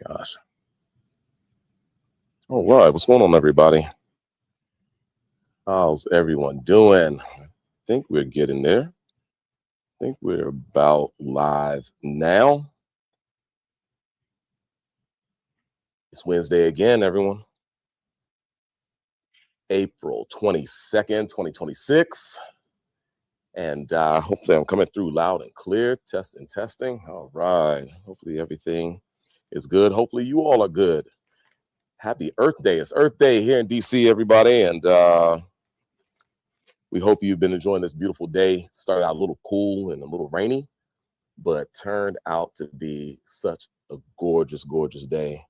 Gosh. All right. What's going on, everybody? How's everyone doing? I think we're getting there. I think we're about live now. It's Wednesday again, everyone. April 22nd, 2026. And hopefully I'm coming through loud and clear. Testing. All right. Hopefully everything is good. Hopefully you all are good. Happy Earth Day. It's Earth Day here in DC, everybody. And we hope you've been enjoying this beautiful day. It started out a little cool and a little rainy, but turned out to be such a gorgeous, gorgeous day.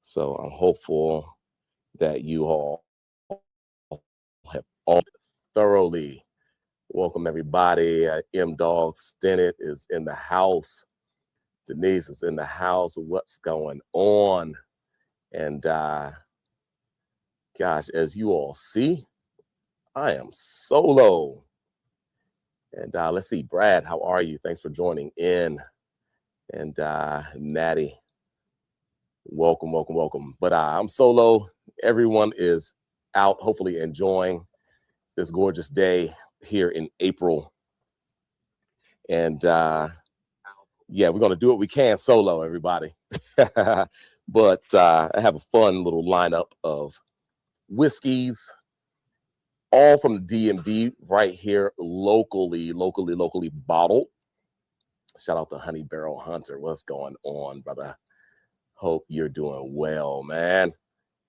So I'm hopeful that you all have all thoroughly. Welcome, everybody. M. Dog Stennett is in the house. Denise is in the house. What's going on? And gosh, as you all see, I am solo. And let's see, Brad, how are you? Thanks for joining in. And Natty, welcome. But I'm solo. Everyone is out, hopefully enjoying this gorgeous day here in April. And yeah, we're going to do what we can solo, everybody. But I have a fun little lineup of whiskeys, all from the DMV right here locally bottled. Shout out to Honey Barrel Hunter. What's going on, brother? Hope you're doing well, man.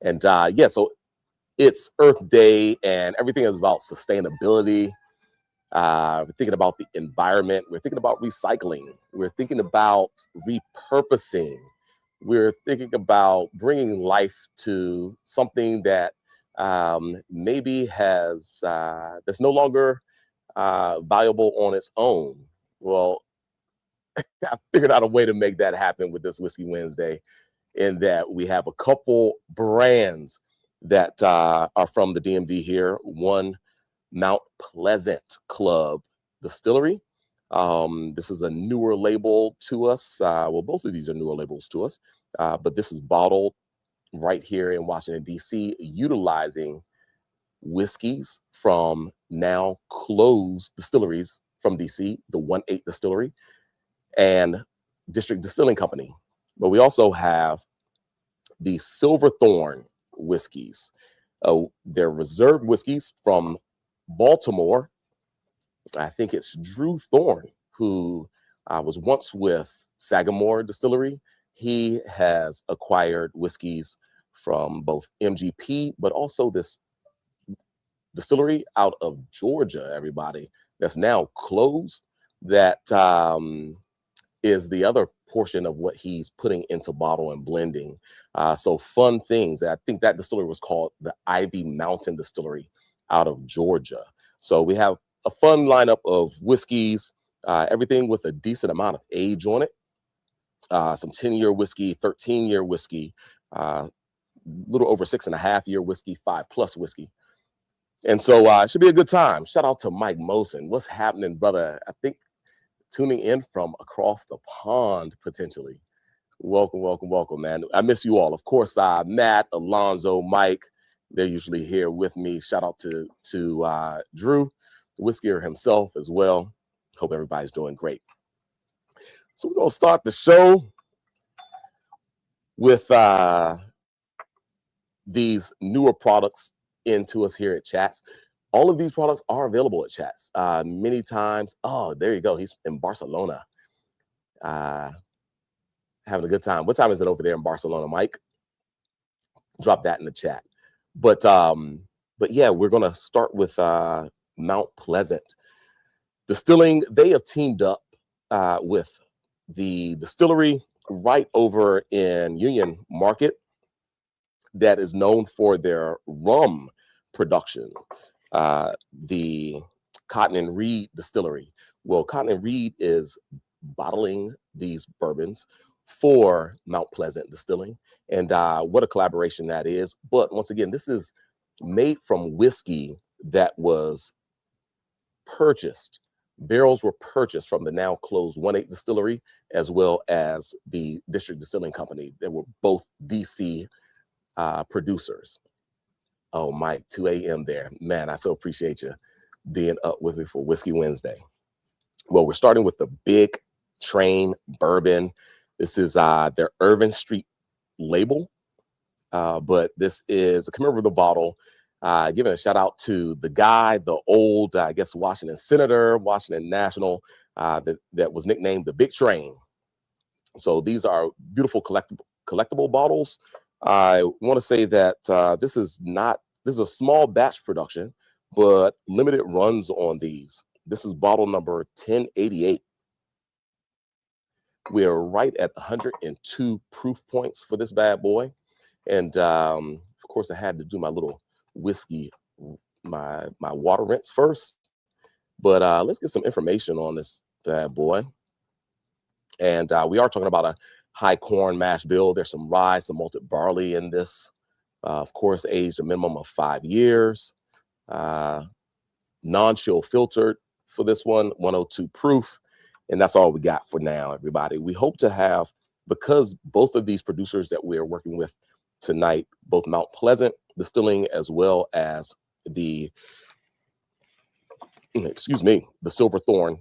And yeah, so it's Earth Day and everything is about sustainability. We're thinking about the environment. We're thinking about recycling. We're thinking about repurposing. We're thinking about bringing life to something that maybe has that's no longer valuable on its own. Well, I figured out a way to make that happen with this Whiskey Wednesday, in that we have a couple brands that are from the DMV here. One, Mount Pleasant Club Distillery. This is a newer label to us. Well, both of these are newer labels to us, but this is bottled right here in Washington, D.C., utilizing whiskeys from now closed distilleries from D.C., the 1-8 Distillery and District Distilling Company. But we also have the Silverthorn whiskeys. They're reserved whiskeys from Baltimore. I think it's Drew Thorne, who was once with Sagamore Distillery. He has acquired whiskeys from both MGP, but also this distillery out of Georgia, everybody, that's now closed. That is the other portion of what he's putting into bottle and blending. So fun things. I think that distillery was called the Ivy Mountain Distillery out of Georgia. So we have a fun lineup of whiskeys, everything with a decent amount of age on it. Some 10-year whiskey, 13-year whiskey, little over 6.5-year whiskey, 5+ whiskey. And so it should be a good time. Shout out to Mike Mosen. What's happening, brother? I think tuning in from across the pond, potentially. Welcome, man. I miss you all. Of course, Matt, Alonzo, Mike, they're usually here with me. Shout out to Drew, the whiskyer himself as well. Hope everybody's doing great. So we're going to start the show with these newer products into us here at Chats. All of these products are available at Chats many times. Oh, there you go. He's in Barcelona. Having a good time. What time is it over there in Barcelona, Mike? Drop that in the chat. But yeah, we're going to start with Mount Pleasant Distilling. They have teamed up with the distillery right over in Union Market that is known for their rum production, the Cotton and Reed Distillery. Well, Cotton and Reed is bottling these bourbons for Mount Pleasant Distilling, and what a collaboration that is. But once again, this is made from whiskey that was purchased Barrels were purchased from the now closed 1-8 Distillery as well as the District Distilling Company. They were both DC producers. Oh, Mike, 2 a.m. there. Man, I so appreciate you being up with me for Whiskey Wednesday. Well, we're starting with the Big Train Bourbon. This is their Irving Street label, but this is a commemorative bottle. Giving a shout out to the guy, the old, I guess, Washington Senator, Washington National, that was nicknamed the Big Train. So these are beautiful collectible bottles. I want to say that this is a small batch production, but limited runs on these. This is bottle number 1088. We are right at 102 proof points for this bad boy. And of course, I had to do my little whiskey, my water rinse first. But let's get some information on this bad boy. And we are talking about a high corn mash bill. There's some rye, some malted barley in this. Of course, aged a minimum of 5 years. Non-chill filtered for this one, 102 proof. And that's all we got for now, everybody. We hope to have, because both of these producers that we are working with tonight, both Mount Pleasant Distilling as well as the Silverthorn,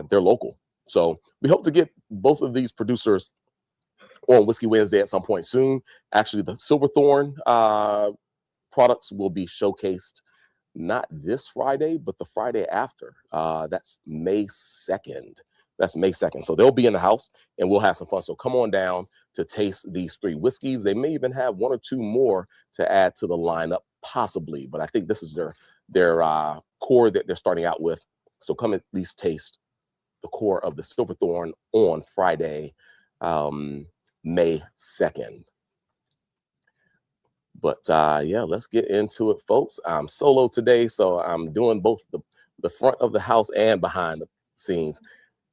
they're local. So we hope to get both of these producers on Whiskey Wednesday at some point soon. Actually, the Silverthorn products will be showcased not this Friday, but the Friday after. That's May 2nd. That's May 2nd. So they'll be in the house and we'll have some fun. So come on down to taste these 3 whiskeys. They may even have 1 or 2 more to add to the lineup, possibly. But I think this is their core that they're starting out with. So come at least taste the core of the Silverthorn on Friday, May 2nd. But yeah, let's get into it, folks. I'm solo today, so I'm doing both the front of the house and behind the scenes.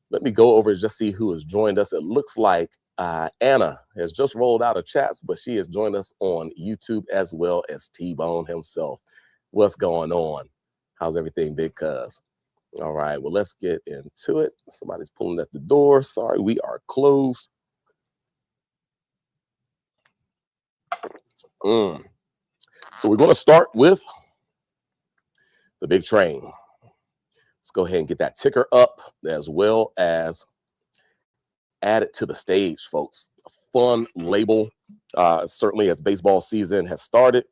Let me go over and just see who has joined us. It looks like Anna has just rolled out of chats, but she has joined us on YouTube as well as T-Bone himself. What's going on? How's everything, big cuz? All right, well, let's get into it. Somebody's pulling at the door. Sorry, we are closed. So we're going to start with the Big Train. Let's go ahead and get that ticker up as well as add it to the stage, folks. A fun label, certainly as baseball season has started.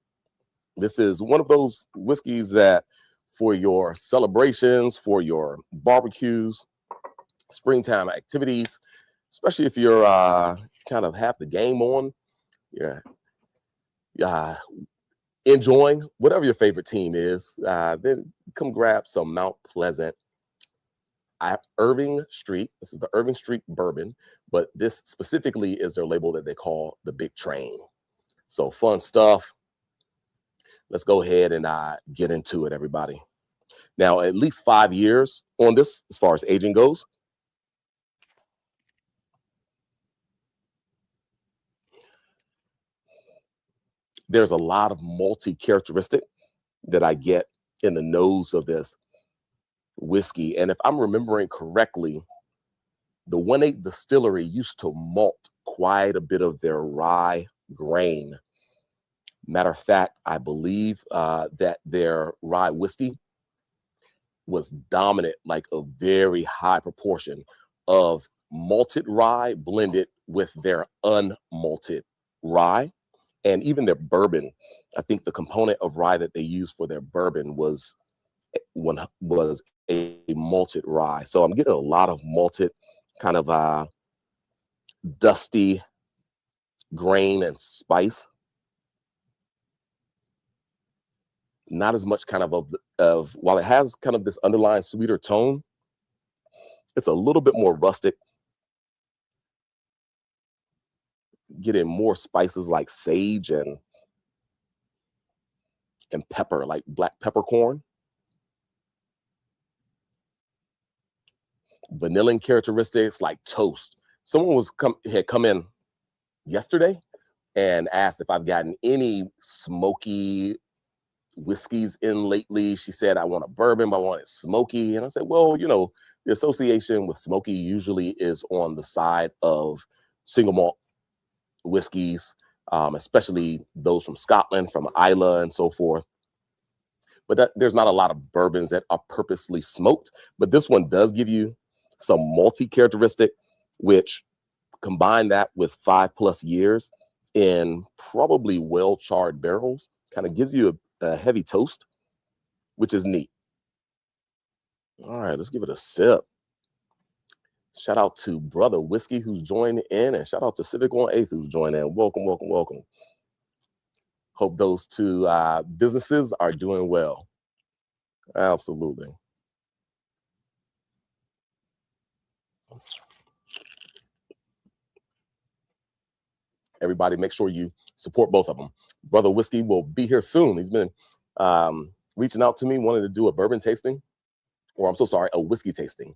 This is one of those whiskeys that for your celebrations, for your barbecues, springtime activities, especially if you're kind of have the game on, enjoying whatever your favorite team is, then come grab some Mount Pleasant Irving Street. This is the Irving Street Bourbon, but this specifically is their label that they call the Big Train. So fun stuff. Let's go ahead and get into it, everybody. Now, at least 5 years on this as far as aging goes. There's a lot of malty characteristic that I get in the nose of this whiskey. And if I'm remembering correctly, the 1-8 Distillery used to malt quite a bit of their rye grain. Matter of fact, I believe that their rye whiskey was dominant, like a very high proportion of malted rye blended with their unmalted rye. And even their bourbon, I think the component of rye that they used for their bourbon was a malted rye. So I'm getting a lot of malted, kind of dusty grain and spice. Not as much kind of while it has kind of this underlying sweeter tone, it's a little bit more rustic. Getting more spices like sage and pepper, like black peppercorn. Vanilling characteristics like toast. Someone had come in yesterday and asked if I've gotten any smoky whiskeys in lately. She said, I want a bourbon, but I want it smoky. And I said, well, the association with smoky usually is on the side of single malt whiskeys, especially those from Scotland, from Islay and so forth. But there's not a lot of bourbons that are purposely smoked. But this one does give you some malty characteristic, which combine that with 5+ years in probably well-charred barrels, kind of gives you a heavy toast, which is neat. All right, let's give it a sip. Shout out to Brother Whiskey who's joined in, and shout out to Civic on 8th who's joined in. Welcome, welcome, welcome. Hope those two businesses are doing well. Absolutely. Everybody, make sure you support both of them. Brother Whiskey will be here soon. He's been reaching out to me, wanting to do a bourbon tasting, or I'm so sorry, a whiskey tasting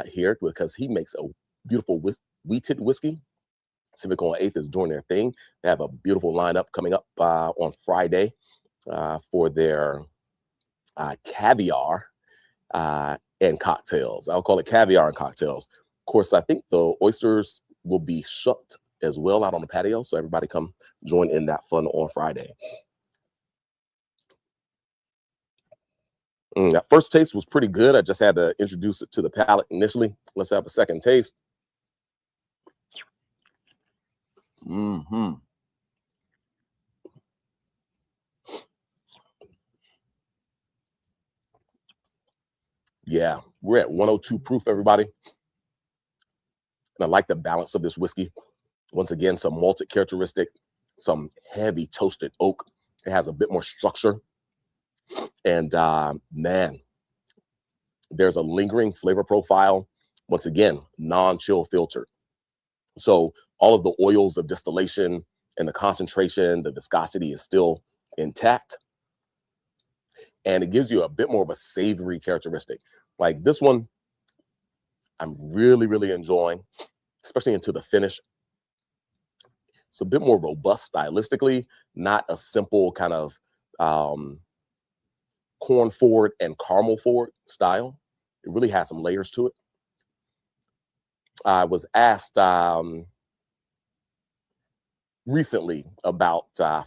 here, because he makes a beautiful wheated whiskey. Civic on 8th is doing their thing. They have a beautiful lineup coming up on Friday for their caviar and cocktails. I'll call it caviar and cocktails. Of course, I think the oysters will be shucked as well out on the patio, so everybody come join in that fun on Friday. That first taste was pretty good. I just had to introduce it to the palate initially. Let's have a second taste. Yeah, we're at 102 proof, everybody. And I like the balance of this whiskey. Once again, some malted characteristic, some heavy toasted oak. It has a bit more structure. And man, there's a lingering flavor profile. Once again, non-chill filtered. So all of the oils of distillation and the concentration, the viscosity is still intact. And it gives you a bit more of a savory characteristic. Like this one, I'm really, really enjoying, especially into the finish. It's a bit more robust stylistically, not a simple kind of corn forward and caramel forward style. It really has some layers to it. I was asked recently about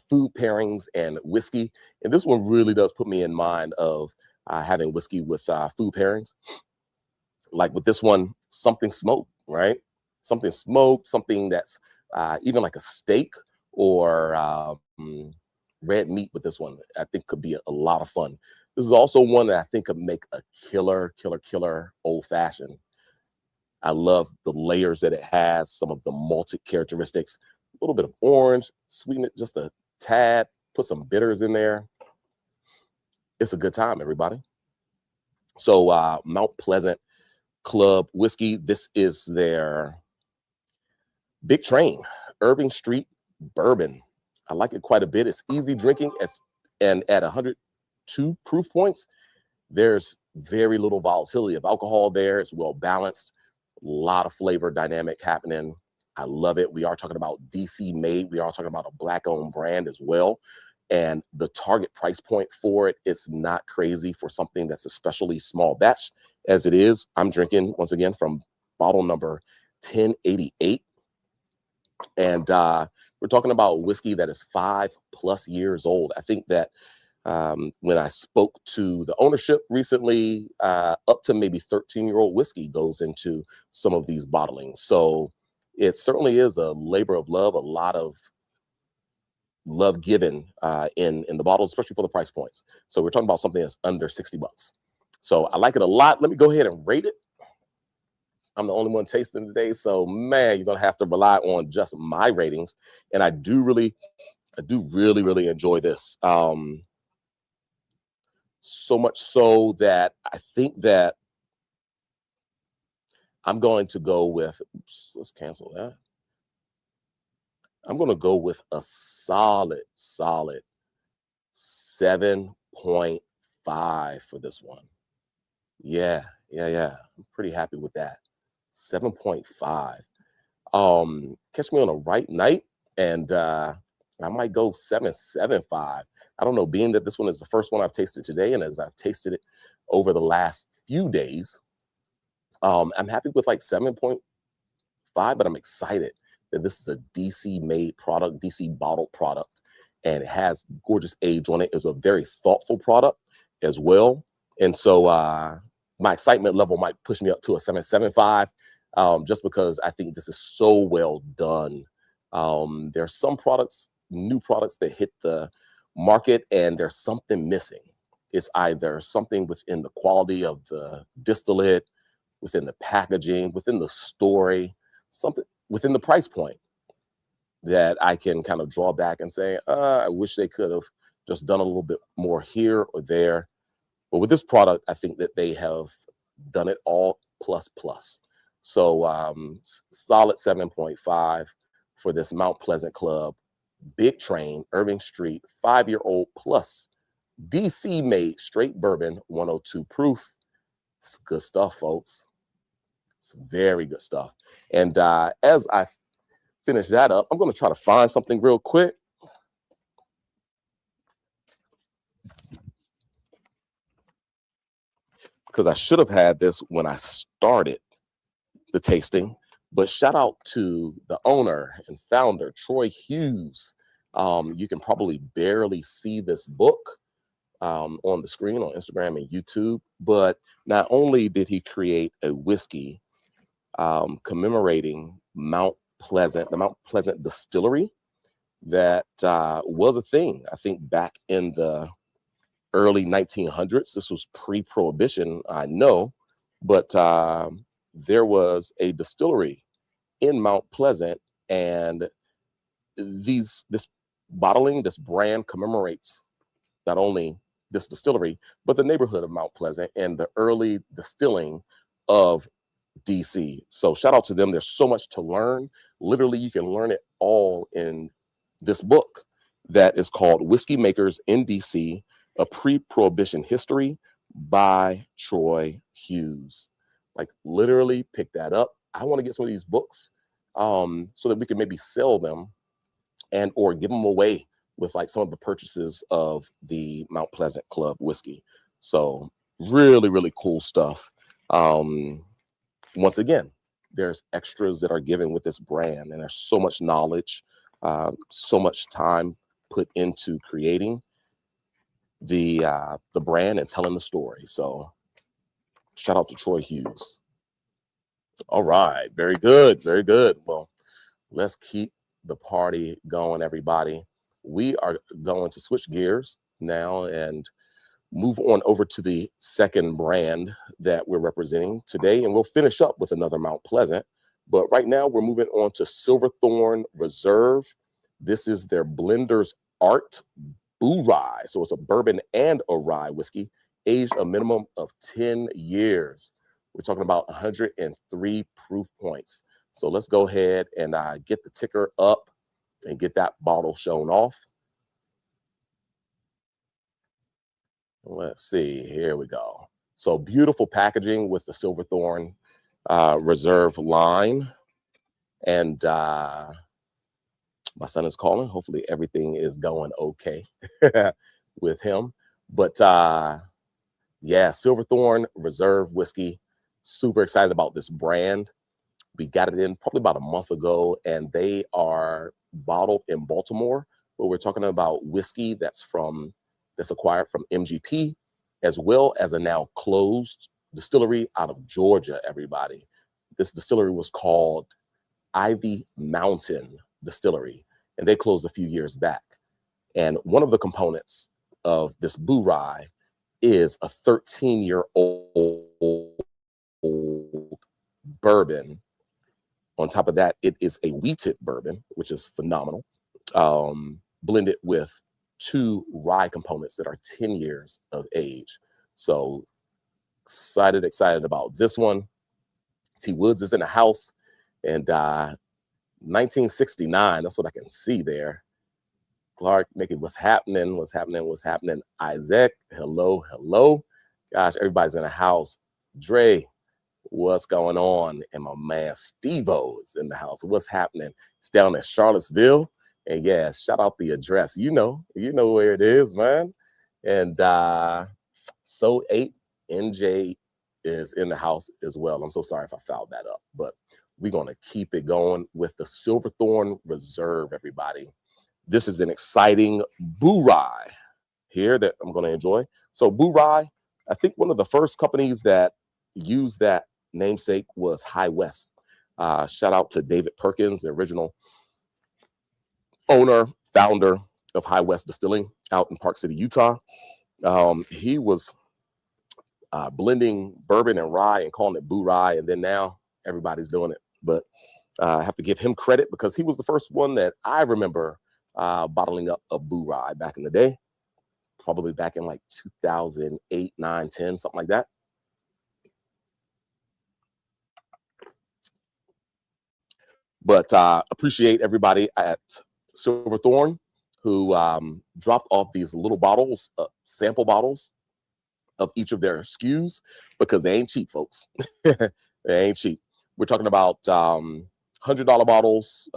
food pairings and whiskey, and this one really does put me in mind of having whiskey with food pairings. Like with this one, something smoked, right? Something smoked, something that's even like a steak or red meat with this one, I think could be a lot of fun. This is also one that I think could make a killer old fashioned. I love the layers that it has, some of the malted characteristics, a little bit of orange, sweeten it just a tad, put some bitters in there. It's a good time, everybody. So Mount Pleasant Club Whiskey, this is their Big Train, Irving Street Bourbon. I like it quite a bit. It's easy drinking, and at 102 proof points, there's very little volatility of alcohol there. It's well balanced, a lot of flavor dynamic happening. I love it. We are talking about DC made. We are talking about a Black owned brand as well. And the target price point for it is not crazy for something that's especially small batch as it is. I'm drinking, once again, from bottle number 1088. And we're talking about whiskey that is 5+ years old. I think that when I spoke to the ownership recently, up to maybe 13-year-old whiskey goes into some of these bottlings. So it certainly is a labor of love, a lot of love given in the bottles, especially for the price points. So we're talking about something that's under $60. So I like it a lot. Let me go ahead and rate it. I'm the only one tasting today, so man, you're gonna have to rely on just my ratings. And I do really enjoy this. So much so that I think that I'm going to go with, oops, let's cancel that. I'm going to go with a solid 7.5 for this one. Yeah. I'm pretty happy with that. 7.5. Catch me on a right night, and I might go 7.75. I don't know, being that this one is the first one I've tasted today, and as I've tasted it over the last few days, I'm happy with like 7.5, but I'm excited that this is a DC made product, DC bottled product, and it has gorgeous age on it. It's a very thoughtful product as well. And so my excitement level might push me up to a 7.75, just because I think this is so well done. There's some products, new products that hit the market and there's something missing. It's either something within the quality of the distillate, within the packaging, within the story, something within the price point that I can kind of draw back and say, I wish they could have just done a little bit more here or there. But with this product, I think that they have done it all plus plus. So solid 7.5 for this Mount Pleasant Club, Big Train, Irving Street, 5-year-old plus DC made straight bourbon, 102 proof. It's good stuff, folks. It's very good stuff. And as I finish that up, I'm going to try to find something real quick. Because I should have had this when I started the tasting. But shout out to the owner and founder, Troy Hughes. You can probably barely see this book on the screen on Instagram and YouTube. But not only did he create a whiskey commemorating Mount Pleasant, the Mount Pleasant Distillery, that was a thing, I think, back in the early 1900s. This was pre-prohibition, I know, but there was a distillery in Mount Pleasant, and this bottling, this brand commemorates not only this distillery, but the neighborhood of Mount Pleasant and the early distilling of DC. So shout out to them. There's so much to learn. Literally, you can learn it all in this book that is called Whiskey Makers in DC, A Pre-Prohibition History by Troy Hughes. Like, literally pick that up. I want to get some of these books so that we can maybe sell them and or give them away with like some of the purchases of the Mount Pleasant Club whiskey. So really, really cool stuff. Once again, there's extras that are given with this brand, and there's so much knowledge, so much time put into creating the brand and telling the story. So shout out to Troy Hughes. All right, very good, very good. Well, let's keep the party going, everybody. We are going to switch gears now and move on over to the second brand that we're representing today, and we'll finish up with another Mount Pleasant. But right now, we're moving on to Silverthorn Reserve. This is their Blender's Art Boo Rye. So it's a bourbon and a rye whiskey, aged a minimum of 10 years. We're talking about 103 proof points. So let's go ahead and get the ticker up and get that bottle shown off. Let's see, here we go. So beautiful packaging with the Silverthorn Reserve line. And my son is calling. Hopefully everything is going okay with him. But yeah, Silverthorn Reserve whiskey. Super excited about this brand. We got it in probably about a month ago, and they are bottled in Baltimore. But we're talking about whiskey that's acquired from MGP, as well as a now closed distillery out of Georgia, everybody. This distillery was called Ivy Mountain Distillery, and they closed a few years back. And one of the components of this Boo Rye is a 13-year-old bourbon. On top of that, it is a wheated bourbon, which is phenomenal, blended with 2 rye components that are 10 years of age. So excited about this one. T. Woods is in the house, and 1969, that's what I can see there. Clark, making what's happening. Isaac, hello. Gosh, everybody's in the house. Dre, what's going on? And my man Steve-O is in the house. What's happening? It's down in Charlottesville. And yeah, shout out the address. You know where it is, man. And So 8 NJ is in the house as well. I'm so sorry if I fouled that up, but we're going to keep it going with the Silverthorn Reserve, everybody. This is an exciting Boo Rye here that I'm going to enjoy. So Boo Rye, I think one of the first companies that used that namesake was High West. Shout out to David Perkins, the original owner, founder of High West Distilling out in Park City, Utah. He was blending bourbon and rye and calling it Boo Rye, and then now everybody's doing it. But I have to give him credit because he was the first one that I remember bottling up a Boo Rye back in the day, probably back in like 2008, 9, 10, something like that. But appreciate everybody at Silverthorn who dropped off these little bottles, sample bottles of each of their SKUs, because they ain't cheap, folks. They ain't cheap. We're talking about $100 bottles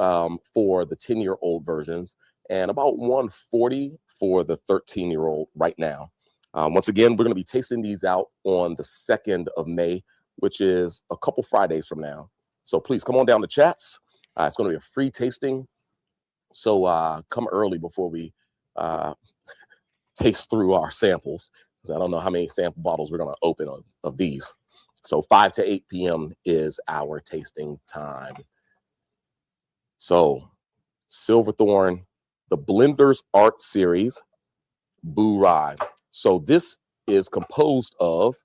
for the 10-year-old versions and about $140 for the 13-year-old right now. Once again, we're going to be tasting these out on the 2nd of May, which is a couple Fridays from now. So please come on down to chats. It's going to be a free tasting. So come early before we taste through our samples. I don't know how many sample bottles we're going to open of these. So 5 to 8 p.m. is our tasting time. So Silverthorn, the Blenders Art Series, Boo Rye. So this is composed of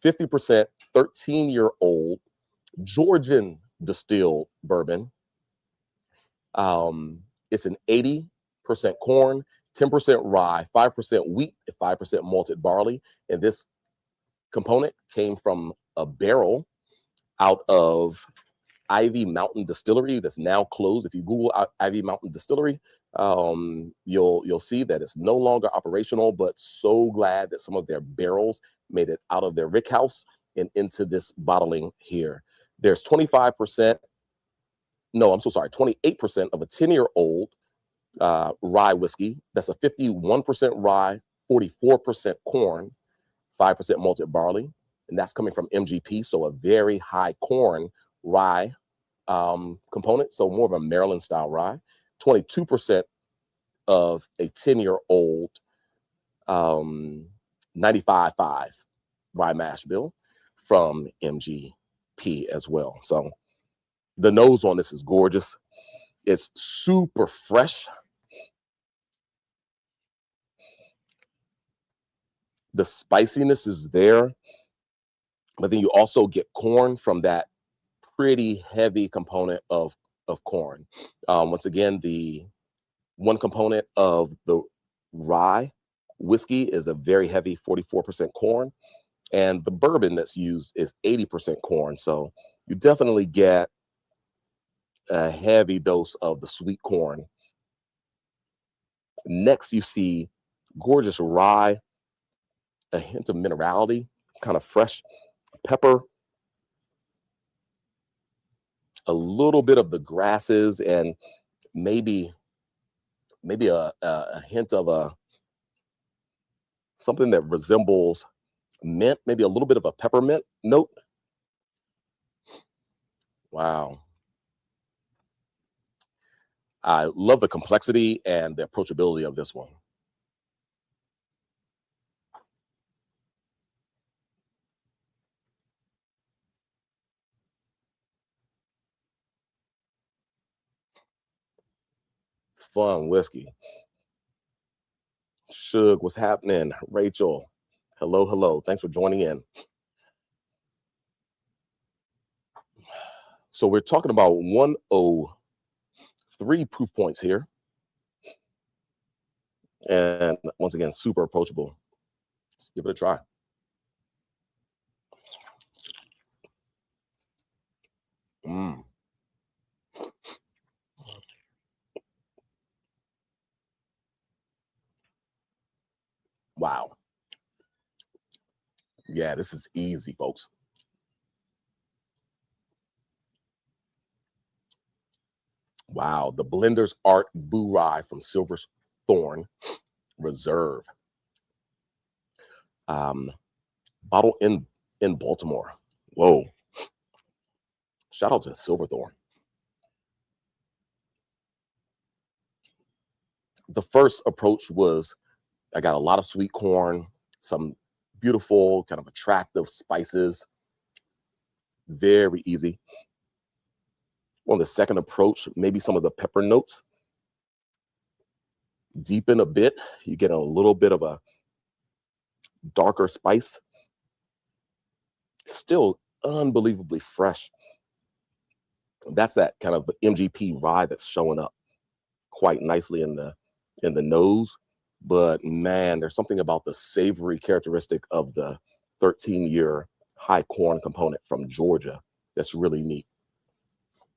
50% 13-year-old Georgian distilled bourbon. It's an 80% corn, 10% rye, 5% wheat, and 5% malted barley. And this component came from a barrel out of Ivy Mountain Distillery that's now closed. If you Google Ivy Mountain Distillery, you'll see that it's no longer operational, but so glad that some of their barrels made it out of their rick house and into this bottling here. There's 28% of a 10-year-old rye whiskey. That's a 51% rye, 44% corn, 5% malted barley, and that's coming from MGP, so a very high corn rye component, so more of a Maryland style rye. 22% of a 10-year-old 95.5 rye mash bill from MGP as well. So the nose on this is gorgeous. It's super fresh. The spiciness is there, but then you also get corn from that pretty heavy component of corn. Once again, the one component of the rye whiskey is a very heavy 44% corn, and the bourbon that's used is 80% corn. So you definitely get a heavy dose of the sweet corn. Next, you see gorgeous rye, a hint of minerality, kind of fresh pepper, a little bit of the grasses, and maybe a hint of something that resembles mint, maybe a little bit of a peppermint note. Wow. I love the complexity and the approachability of this one. Fun whiskey. Suge, what's happening? Rachel, hello. Thanks for joining in. So we're talking about 103 proof points here. And once again, super approachable. Let's give it a try. Wow. Yeah, this is easy, folks. Wow, the Blender's Art Boo Rye from Silverthorn Reserve. Bottle in in Baltimore. Whoa. Shout out to Silverthorn. The first approach was I got a lot of sweet corn, some beautiful, kind of attractive spices. Very easy. On the second approach, maybe some of the pepper notes deepen a bit. You get a little bit of a darker spice. Still unbelievably fresh. That's that kind of MGP rye that's showing up quite nicely in the nose. But man, there's something about the savory characteristic of the 13-year high corn component from Georgia that's really neat.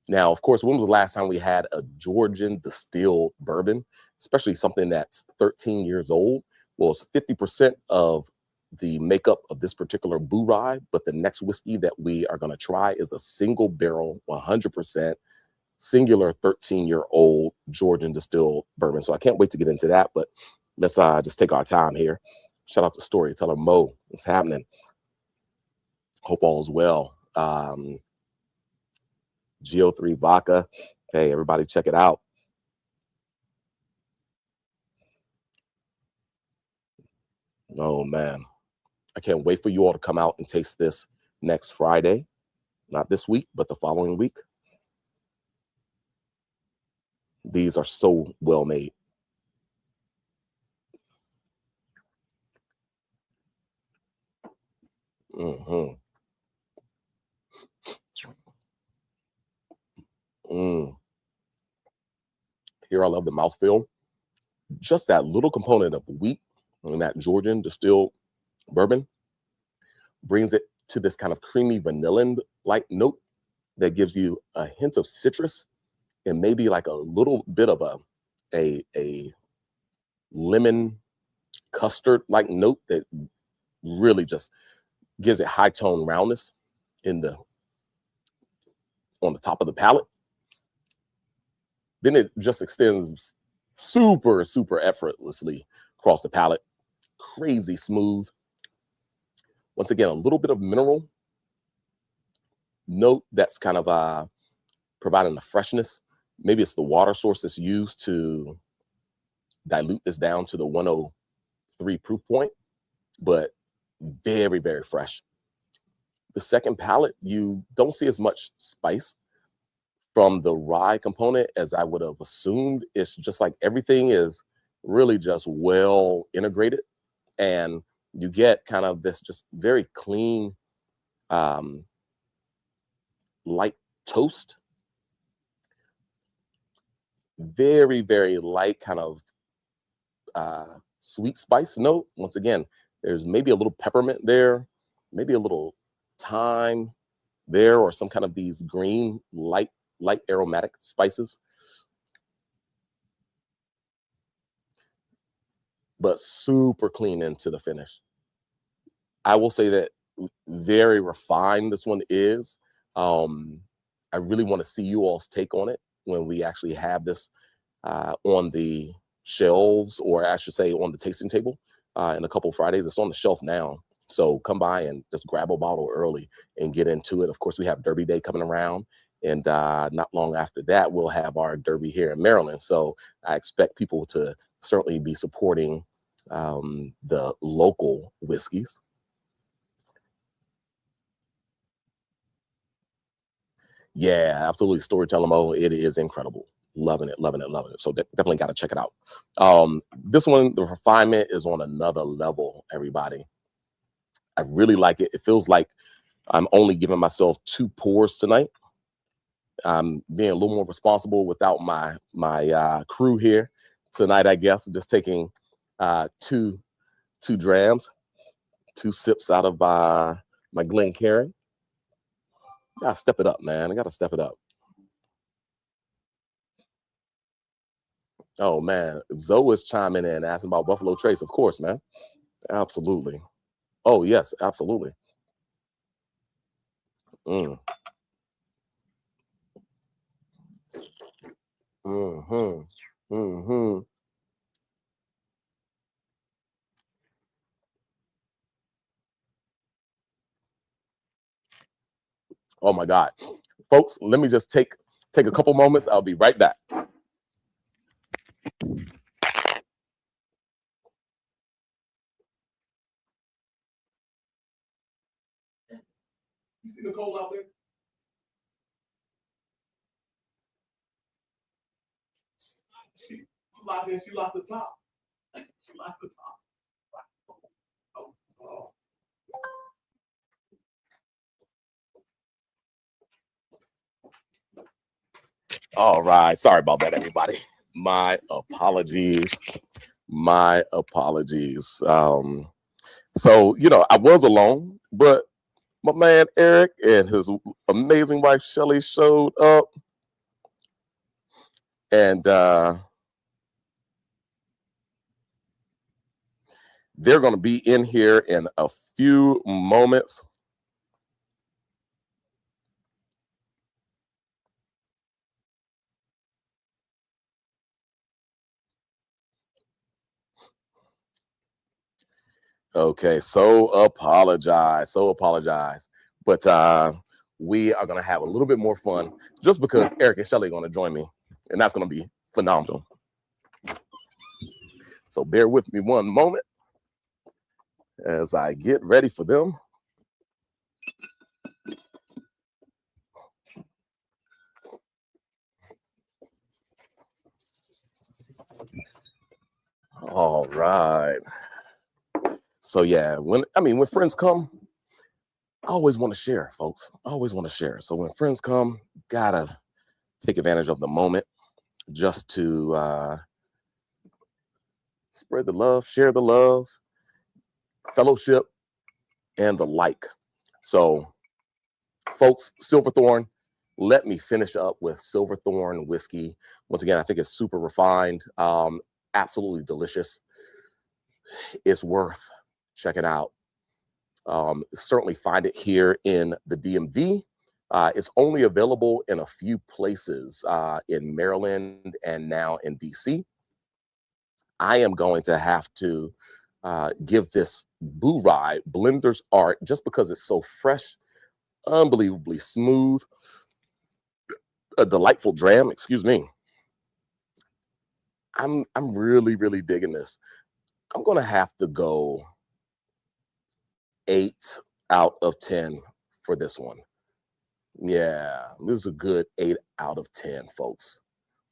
Now, of course, when was the last time we had a Georgian distilled bourbon, especially something that's 13 years old? Well, it's 50% of the makeup of this particular Boo Rye, but the next whiskey that we are going to try is a single barrel, 100% singular 13-year-old Georgian distilled bourbon. So I can't wait to get into that, but let's just take our time here. Shout out to Storyteller Mo. What's happening? Hope all is well. Geo3 Vodka. Hey, everybody, check it out. Oh, man. I can't wait for you all to come out and taste this next Friday. Not this week, but the following week. These are so well made. Mm-hmm. Here, I love the mouthfeel. Just that little component of wheat and that Georgian distilled bourbon brings it to this kind of creamy vanilla-like note that gives you a hint of citrus and maybe like a little bit of a lemon custard-like note that really just gives it high tone roundness on the top of the palate. Then it just extends super, super effortlessly across the palate. Crazy smooth. Once again, a little bit of mineral note that's kind of providing the freshness. Maybe it's the water source that's used to dilute this down to the 103 proof point, but very, very fresh. The second palate, you don't see as much spice from the rye component as I would have assumed. It's just like everything is really just well integrated, and you get kind of this just very clean, light toast. Very, very light kind of sweet spice note. Once again, there's maybe a little peppermint there, maybe a little thyme there, or some kind of these green light aromatic spices. But super clean into the finish. I will say that very refined this one is. I really want to see you all's take on it when we actually have this on the shelves, or I should say on the tasting table in a couple of Fridays. It's on the shelf now. So come by and just grab a bottle early and get into it. Of course, we have Derby Day coming around. And not long after that, we'll have our Derby here in Maryland. So I expect people to certainly be supporting the local whiskeys. Yeah, absolutely. Storyteller Mo, it is incredible. Loving it, loving it, loving it. So definitely got to check it out. This one, the refinement is on another level, everybody. I really like it. It feels like I'm only giving myself 2 pours tonight. I'm being a little more responsible without my crew here tonight, I guess. Just taking 2 drams, 2 sips out of my Glencairn. Gotta step it up, man. I gotta step it up. Oh man, Zoe is chiming in, asking about Buffalo Trace. Of course, man. Absolutely. Oh yes, absolutely. Mm. Mm-hmm. Mm-hmm. Oh my God. Folks, let me just take a couple moments. I'll be right back. You see Nicole out there? She locked in, she locked the top. She locked the top. Oh, oh. All right. Sorry about that, everybody. My apologies. My apologies. So, I was alone, but my man Eric and his amazing wife Shelly showed up. And they're going to be in here in a few moments. Okay, so apologize. But we are going to have a little bit more fun just because Eric and Shelly are going to join me, and that's going to be phenomenal. So bear with me one moment as I get ready for them. All right. So yeah, when friends come, I always want to share, folks. I always want to share. So when friends come, gotta take advantage of the moment just to spread the love, share the love, fellowship, and the like. So, folks, Silverthorn, let me finish up with Silverthorn whiskey. Once again, I think it's super refined, absolutely delicious. It's worth checking out. Certainly find it here in the DMV. It's only available in a few places in Maryland and now in DC. I am going to have to give this Boo Rye Blender's Art just because it's so fresh, unbelievably smooth, a delightful dram. Excuse me. I'm really, really digging this. I'm gonna have to go 8 out of 10 for this one. Yeah, this is a good 8 out of 10, folks.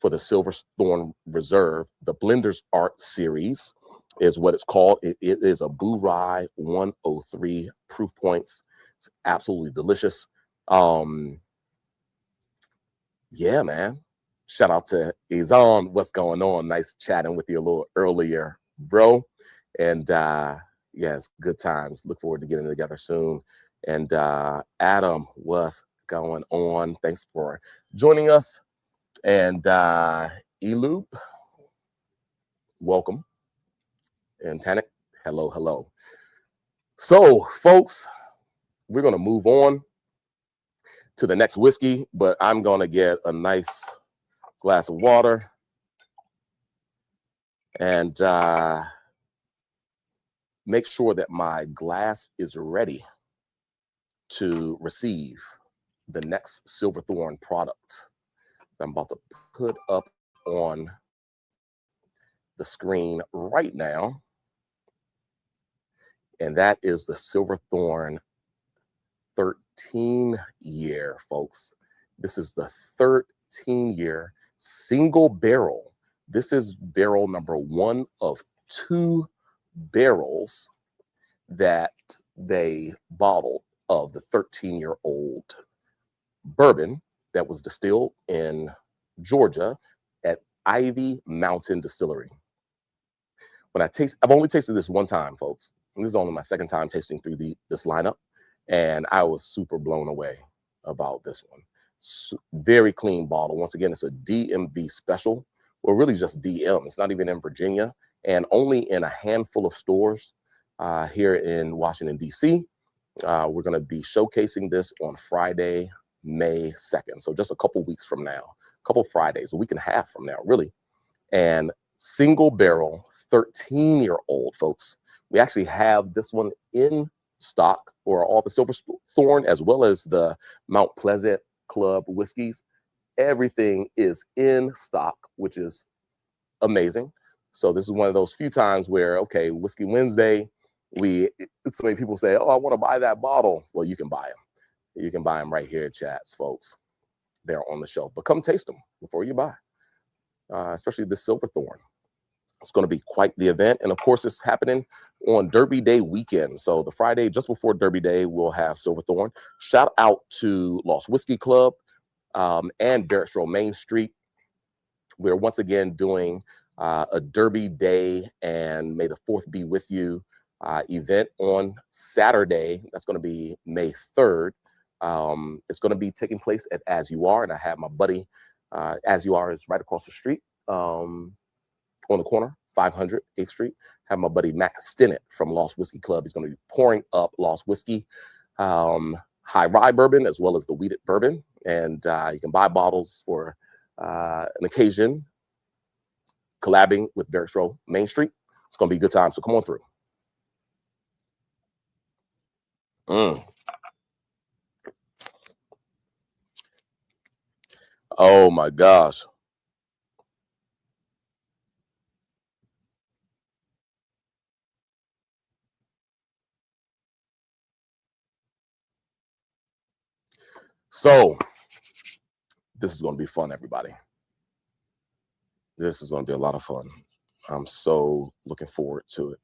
For the Silverthorn Reserve, the Blender's Art series is what it's called. It is a Boo Rye 103 proof points. It's absolutely delicious. Yeah, man. Shout out to Izan. What's going on? Nice chatting with you a little earlier, bro. And yes, good times. Look forward to getting together soon. And Adam, what's going on? Thanks for joining us. And Eloop, welcome. And Tanik, hello, hello. So, folks, we're going to move on to the next whiskey, but I'm going to get a nice glass of water and make sure that my glass is ready to receive the next Silverthorn product I'm about to put up on the screen right now. And that is the Silverthorn 13-year, folks. This is the 13-year single barrel. This is barrel number 1 of 2 barrels that they bottled of the 13-year-old bourbon that was distilled in Georgia at Ivy Mountain Distillery. I've only tasted this one time, folks. And this is only my second time tasting through this lineup, and I was super blown away about this one. Very clean bottle. Once again, it's a DMV special, or really just DM. It's not even in Virginia, and only in a handful of stores here in Washington, D.C. We're going to be showcasing this on Friday, May 2nd. So just a couple weeks from now, a couple Fridays, a week and a half from now, really. And single barrel, 13-year-old, folks. We actually have this one in stock, or all the Silverthorn, as well as the Mount Pleasant Club whiskeys. Everything is in stock, which is amazing. So this is one of those few times where, okay, Whiskey Wednesday, so many people say, oh, I want to buy that bottle. Well, you can buy them. You can buy them right here at Chats, folks. They're on the shelf, but come taste them before you buy, especially the Silverthorn. It's going to be quite the event. And of course, it's happening on Derby Day weekend. So the Friday just before Derby Day, we'll have Silverthorn. Shout out to Lost Whiskey Club and Barracks Row Main Street. We're once again doing a Derby Day and May the 4th be with you event on Saturday. That's going to be May 3rd. It's going to be taking place at As You Are. And I have my buddy, As You Are is right across the street. On the corner, 500 8th Street. Have my buddy Matt Stinnett from Lost Whiskey Club. He's going to be pouring up Lost Whiskey, high rye bourbon, as well as the wheated bourbon. And you can buy bottles for an occasion, collabing with Barracks Row Main Street. It's going to be a good time, so come on through. Oh my gosh. So this is going to be fun, everybody. This is going to be a lot of fun. I'm so looking forward to it.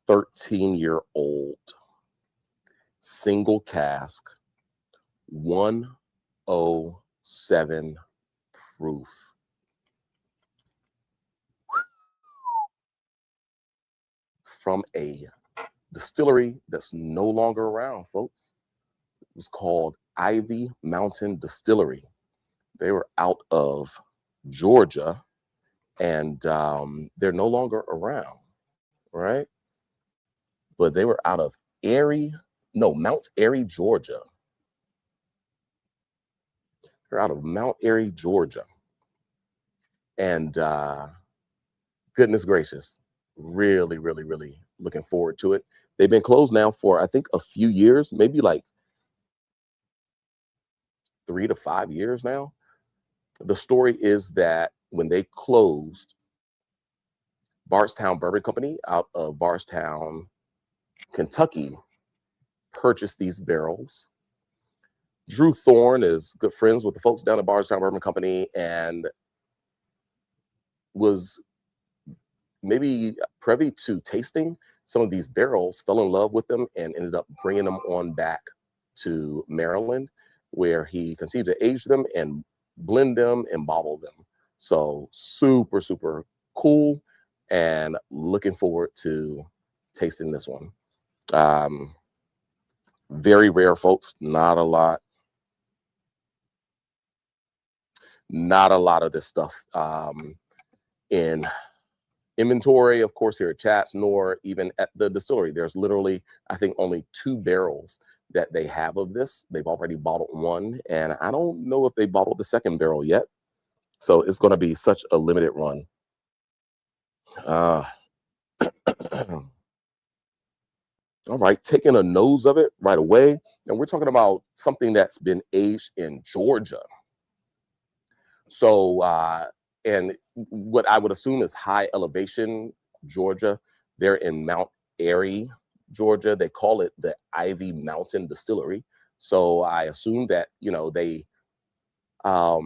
13-year-old single cask, 107 proof. From a distillery that's no longer around, folks. It was called Ivy Mountain Distillery. They were out of Georgia, and they're no longer around, right? But they were out of Mount Airy, Georgia. They're out of Mount Airy, Georgia. And goodness gracious, really, really, really looking forward to it. They've been closed now for, I think, a few years, maybe like 3 to 5 years now. The story is that when they closed, Bardstown Bourbon Company out of Bardstown, Kentucky, purchased these barrels. Drew Thorne is good friends with the folks down at Bardstown Bourbon Company and was maybe privy to tasting some of these barrels, fell in love with them, and ended up bringing them on back to Maryland, where he continued to age them and blend them and bottle them. So super, super cool, and looking forward to tasting this one. Very rare, folks. Not a lot of this stuff in inventory, of course, here at Chats, nor even at the distillery. There's literally, I think, only 2 barrels that they have of this. They've already bottled one, and I don't know if they bottled the second barrel yet. So it's going to be such a limited run. All right, taking a nose of it right away. And we're talking about something that's been aged in Georgia. So, and what I would assume is high elevation, Georgia. They're in Mount Airy, Georgia. They call it the Ivy Mountain Distillery. So I assume that, they are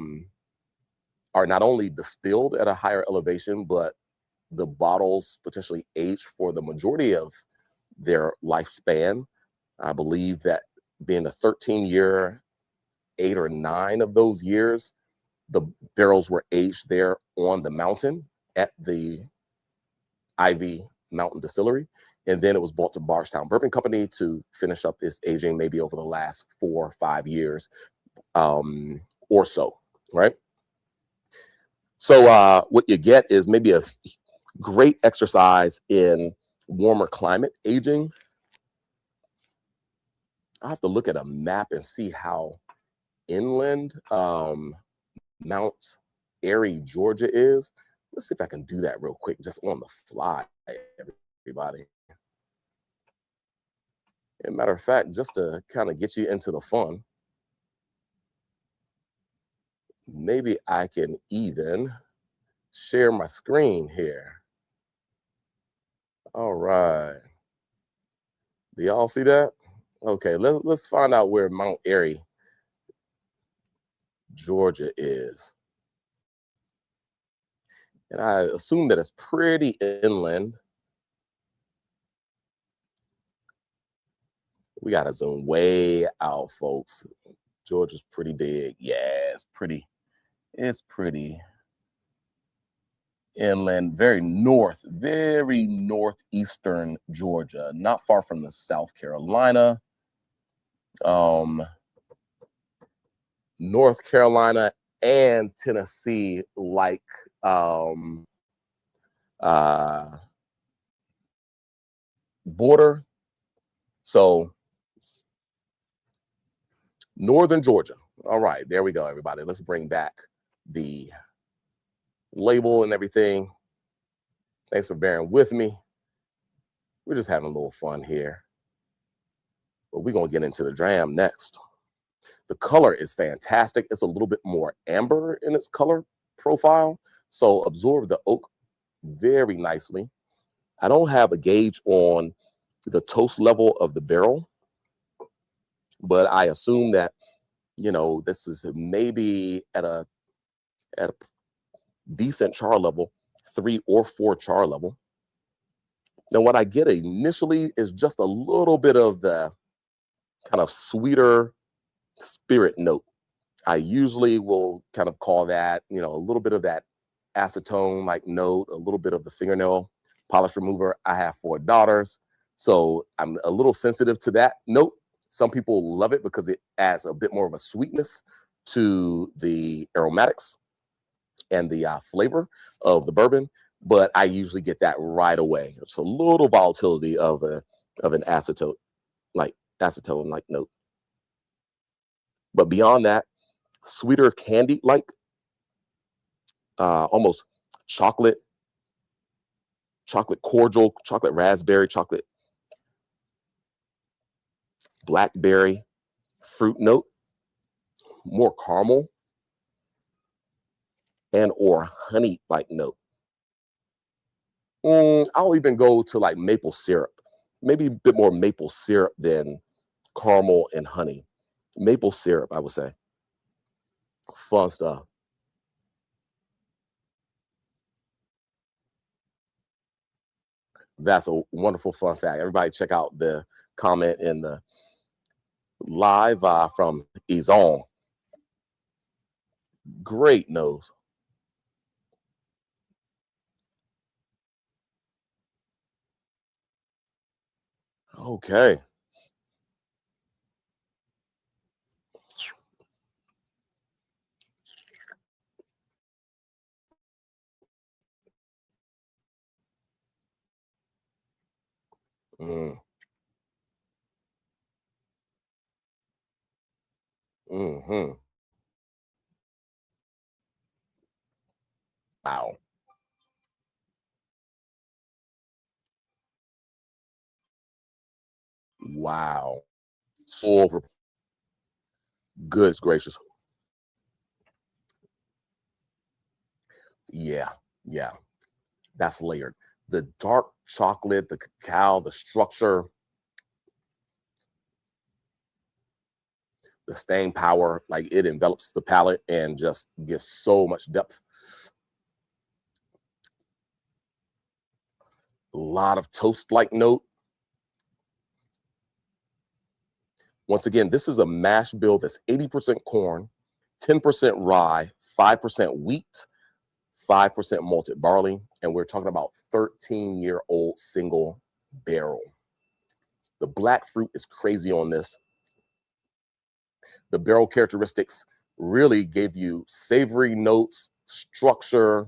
not only distilled at a higher elevation, but the bottles potentially aged for the majority of their lifespan. I believe that being a 13-year, 8 or 9 of those years, the barrels were aged there on the mountain at the Ivy Mountain Distillery. And then it was brought to Bardstown Bourbon Company to finish up its aging maybe over the last 4 or 5 years or so, right? So what you get is maybe a great exercise in warmer climate aging. I have to look at a map and see how inland Mount Airy, Georgia is. Let's see if I can do that real quick, just on the fly, everybody. As a matter of fact, just to kind of get you into the fun, maybe I can even share my screen here. All right. Do y'all see that? Okay, let's find out where Mount Airy, Georgia is. And I assume that it's pretty inland. We got to zoom way out, folks. Georgia's pretty big. Yeah, it's pretty inland, very northeastern Georgia, not far from the South Carolina. North Carolina and Tennessee, like border. So northern Georgia. All right, there we go, everybody. Let's bring back the label and everything. Thanks for bearing with me. We're just having a little fun here. But we're going to get into the dram next. The color is fantastic. It's a little bit more amber in its color profile, so absorb the oak very nicely. I don't have a gauge on the toast level of the barrel, but I assume that, you know, this is maybe at a decent char level, 3 or 4 char level. Now, what I get initially is just a little bit of the kind of sweeter spirit note. I usually will kind of call that, you know, a little bit of that acetone like note, a little bit of the fingernail polish remover. I have 4 daughters, so I'm a little sensitive to that note. Some people love it because it adds a bit more of a sweetness to the aromatics and the flavor of the bourbon, but I usually get that right away. It's a little volatility of an acetone like note. But beyond that, sweeter candy like, almost chocolate cordial, chocolate raspberry, chocolate blackberry fruit note, more caramel and or honey like note. I'll even go to like maple syrup, maybe a bit more maple syrup than caramel and honey. Maple syrup, I would say. Fun stuff. That's a wonderful fun fact. Everybody check out the comment in the live from Izon. Great nose. Okay. Mm. Mm-hmm. Wow. Wow. So goodness gracious. Yeah. Yeah. That's layered. The dark chocolate, the cacao, the structure, the staying power, like it envelops the palate and just gives so much depth. A lot of toast-like note. Once again, this is a mash bill that's 80% corn, 10% rye, 5% wheat, 5% malted barley, and we're talking about 13-year-old single barrel. The black fruit is crazy on this. The barrel characteristics really gave you savory notes, structure.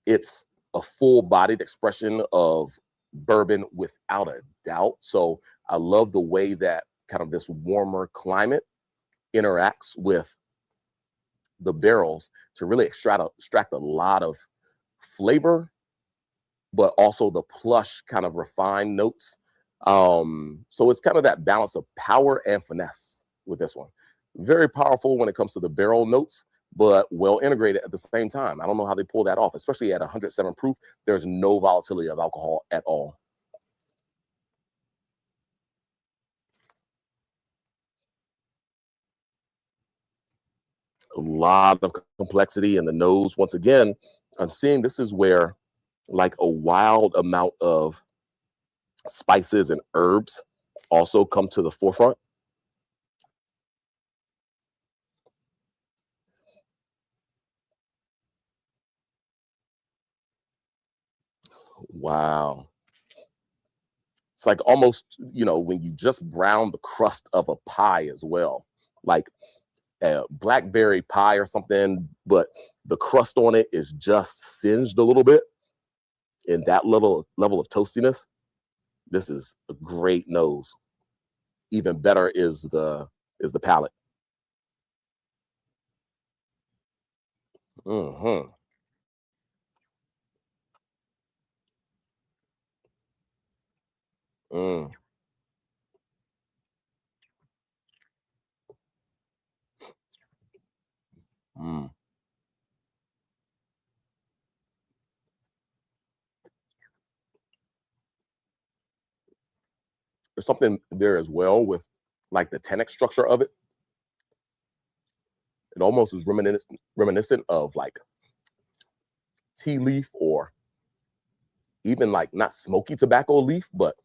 It's a full-bodied expression of bourbon without a doubt. So I love the way that kind of this warmer climate interacts with the barrels to really extract a lot of flavor, but also the plush kind of refined notes So it's kind of that balance of power and finesse with this one. Very powerful when it comes to the barrel notes, but well integrated at the same time. I don't know how they pull that off, especially at 107 proof. There's no volatility of alcohol at all. A lot of complexity in the nose. Once again, I'm seeing this is where like a wild amount of spices and herbs also come to the forefront. Wow. It's like almost, when you just brown the crust of a pie as well, like a blackberry pie or something, but the crust on it is just singed a little bit in that little level of toastiness. This is a great nose. Even better is the palate. Hmm. Mm, mm. There's something there as well with like the tannic structure of it. It almost is reminiscent of like tea leaf or even like not smoky tobacco leaf, but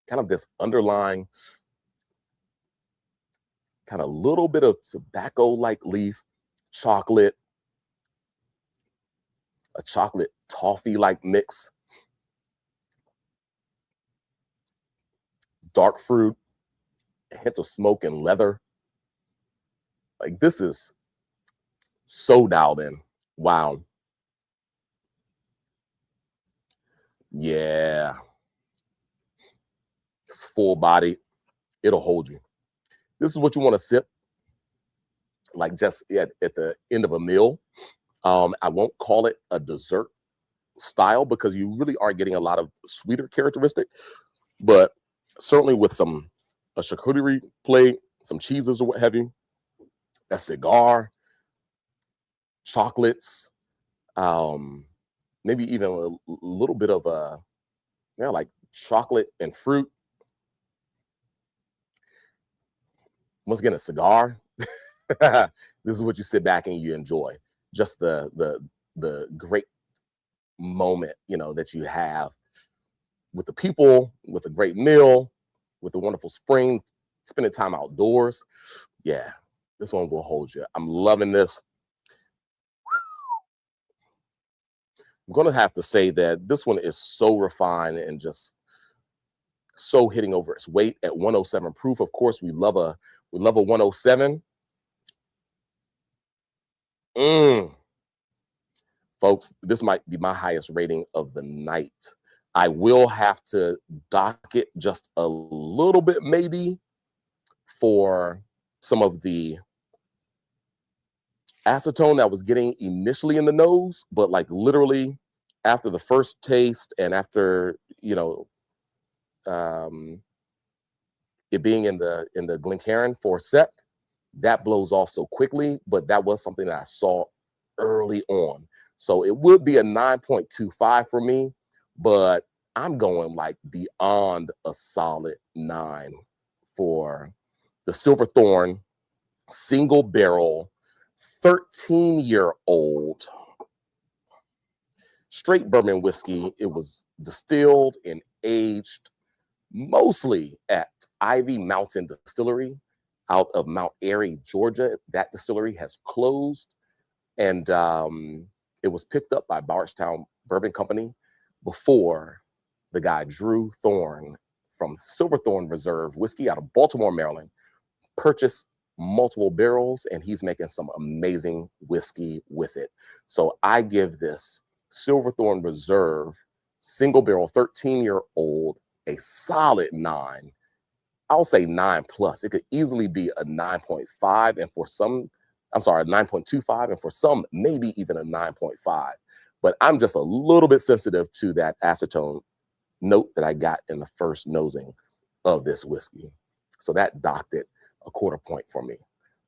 kind of this underlying kind of little bit of tobacco like leaf, chocolate, a chocolate toffee like mix, dark fruit, a hint of smoke and leather. Like this is so dialed in. Wow. Yeah. It's full body. It'll hold you. This is what you want to sip like just at the end of a meal. I won't call it a dessert style because you really are getting a lot of sweeter characteristic, but certainly with a charcuterie plate, some cheeses or what have you, a cigar, chocolates, um, maybe even a little bit of like chocolate and fruit. Once again, a cigar. This is what you sit back and you enjoy. Just the great moment, that you have with the people, with a great meal, with a wonderful spring, spending time outdoors. Yeah, this one will hold you. I'm loving this. I'm going to have to say that this one is so refined and just so hitting over its weight at 107 proof. Of course, we love a 107. Mm. Folks, this might be my highest rating of the night. I will have to dock it just a little bit, maybe, for some of the acetone that was getting initially in the nose, but like literally after the first taste and after um, it being in the Glencairn for a sec, that blows off so quickly. But that was something that I saw early on, so it would be a 9.25 for me, but I'm going like beyond a solid 9 for the Silverthorn single barrel 13-year-old straight bourbon whiskey. It was distilled and aged mostly at Ivy Mountain Distillery out of Mount Airy, Georgia. That distillery has closed, and it was picked up by Bardstown Bourbon Company before the guy Drew Thorne from Silverthorn Reserve Whiskey out of Baltimore, Maryland, purchased multiple barrels, and he's making some amazing whiskey with it. So I give this Silverthorn Reserve single barrel 13-year-old a solid 9. I'll say 9 plus. It could easily be a 9.5, and for some, I'm sorry, a 9.25, and for some, maybe even a 9.5. But I'm just a little bit sensitive to that acetone note that I got in the first nosing of this whiskey. So that docked it a quarter point for me.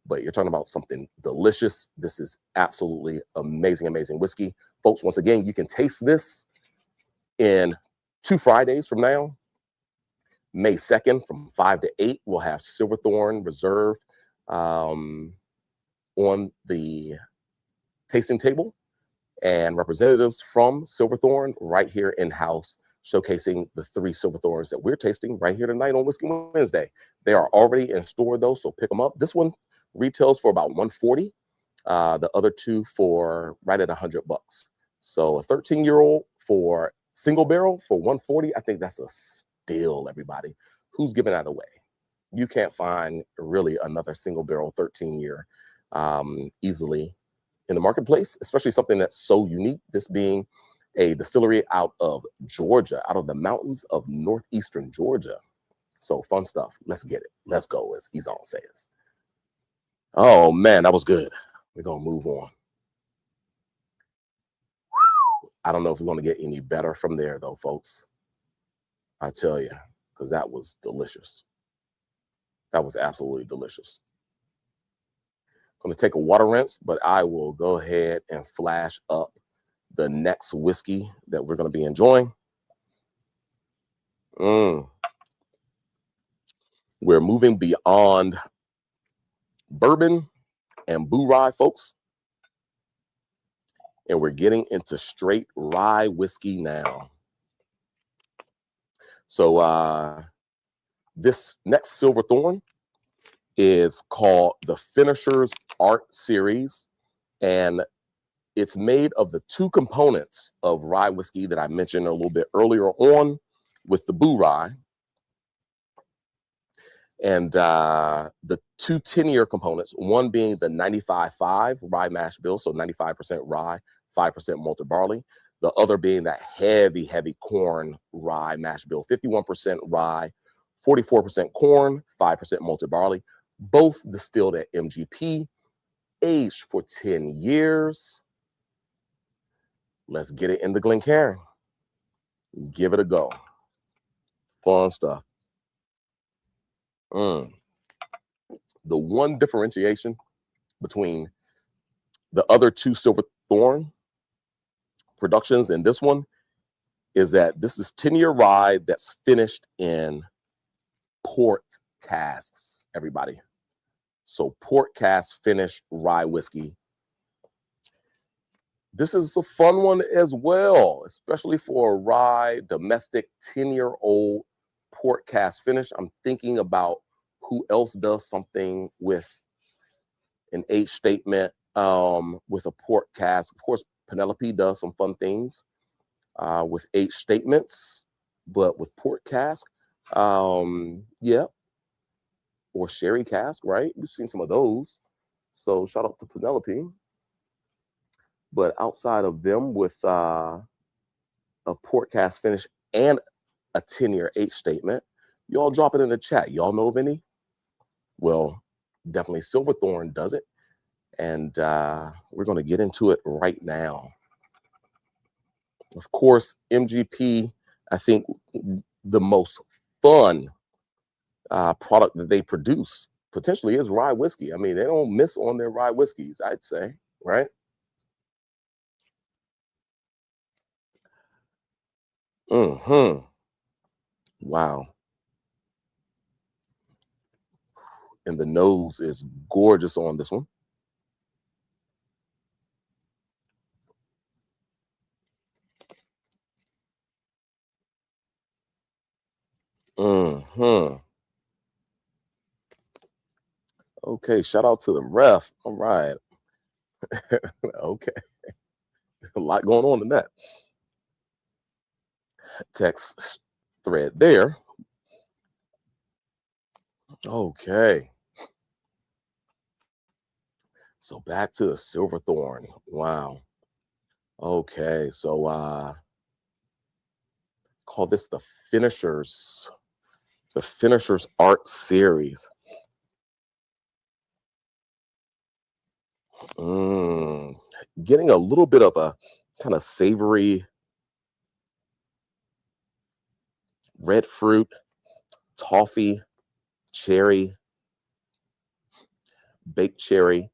But you're talking about something delicious. This is absolutely amazing, amazing whiskey. Folks, once again, you can taste this in 2 Fridays from now. May 2nd from 5 to 8, we'll have Silverthorn Reserve on the tasting table, and representatives from Silverthorn right here in-house showcasing the 3 Silverthorns that we're tasting right here tonight on Whiskey Wednesday. They are already in store though, so pick them up. This one retails for about $140. The other 2 for right at $100. So a 13-year-old for single barrel for $140. I think that's a steal, everybody. Who's giving that away? You can't find really another single barrel 13-year easily in the marketplace, especially something that's so unique, this being a distillery out of Georgia, out of the mountains of northeastern Georgia. So fun stuff. Let's get it. Let's go, as Izan says. Oh man, that was good. We're gonna move on. I don't know if it's gonna get any better from there though, folks. I tell you, because that was delicious. That was absolutely delicious. Going to take a water rinse, but I will go ahead and flash up the next whiskey that we're going to be enjoying. We're moving beyond bourbon and boo rye, folks. And we're getting into straight rye whiskey now. So this next Silverthorn is called the Finisher's Art Series, and it's made of the 2 components of rye whiskey that I mentioned a little bit earlier on with the boo rye, and the 2 10-year components, one being the 95.5 rye mash bill, so 95% rye, 5% malted barley, the other being that heavy, heavy corn rye mash bill, 51% rye, 44% corn, 5% malted barley, both distilled at MGP, aged for 10 years. Let's get it in the Glencairn. Give it a go. Fun stuff. The one differentiation between the other 2 Silverthorn productions and this one is that this is 10-year rye that's finished in port casks, everybody. So port cask finished rye whiskey. This is a fun one as well, especially for a rye domestic 10-year-old port cask finish. I'm thinking about who else does something with an age statement with a port cask. Of course, Penelope does some fun things with age statements, but with port cask, yeah. Or sherry cask, right? We've seen some of those. So shout out to Penelope. But outside of them with a port cask finish and a 10-year age statement, y'all drop it in the chat. Y'all know of any? Well, definitely Silverthorn does it. And we're going to get into it right now. Of course, MGP, I think the most fun product that they produce potentially is rye whiskey. I mean, they don't miss on their rye whiskeys, I'd say, right? Wow. And the nose is gorgeous on this one. Okay, shout out to the ref. All right. Okay. A lot going on in that text thread there. Okay. So back to the Silverthorn. Wow. Okay, so call this the Finisher's Art Series. Getting a little bit of a kind of savory red fruit, toffee, cherry, baked cherry,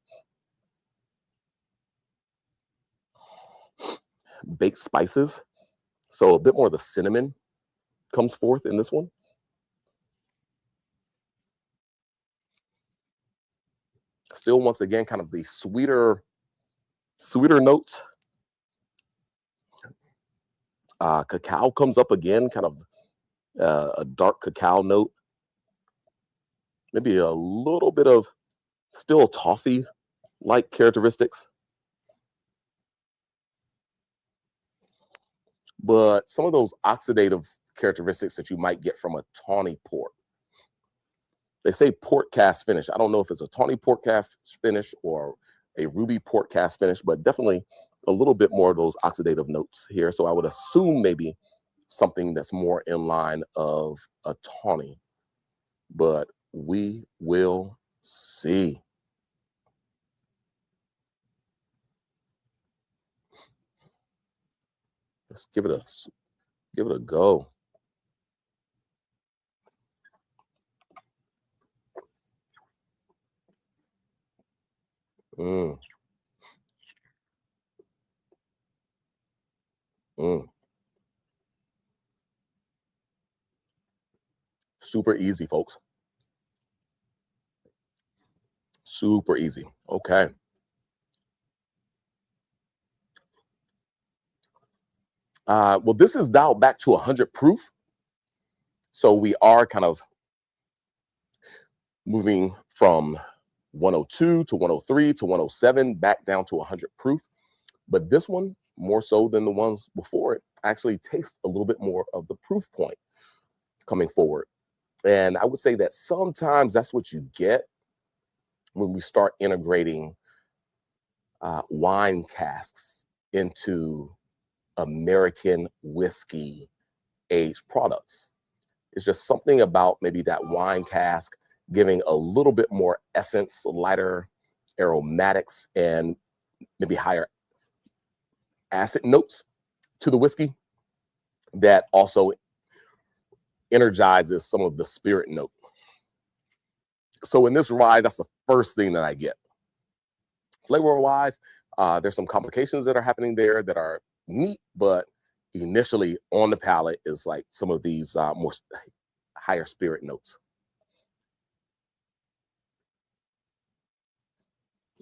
baked spices. So a bit more of the cinnamon comes forth in this one. Still, once again, kind of the sweeter notes. Cacao comes up again, kind of a dark cacao note. Maybe a little bit of still toffee-like characteristics. But some of those oxidative characteristics that you might get from a tawny port. They say port cast finish. I don't know if it's a tawny port cast finish or a ruby port cast finish, but definitely a little bit more of those oxidative notes here. So I would assume maybe something that's more in line of a tawny, but we will see. Let's give it a go. Mm, mm. Super easy, folks. Super easy. Okay. Well, this is dialed back to 100 proof. So we are kind of moving from 102 to 103 to 107 back down to 100 proof. But this one, more so than the ones before it, actually takes a little bit more of the proof point coming forward. And I would say that sometimes that's what you get when we start integrating wine casks into American whiskey aged products. It's just something about maybe that wine cask giving a little bit more essence, lighter aromatics, and maybe higher acid notes to the whiskey that also energizes some of the spirit note. So in this rye, that's the first thing that I get. Flavor-wise, there's some complications that are happening there that are neat, but initially on the palate is like some of these more higher spirit notes.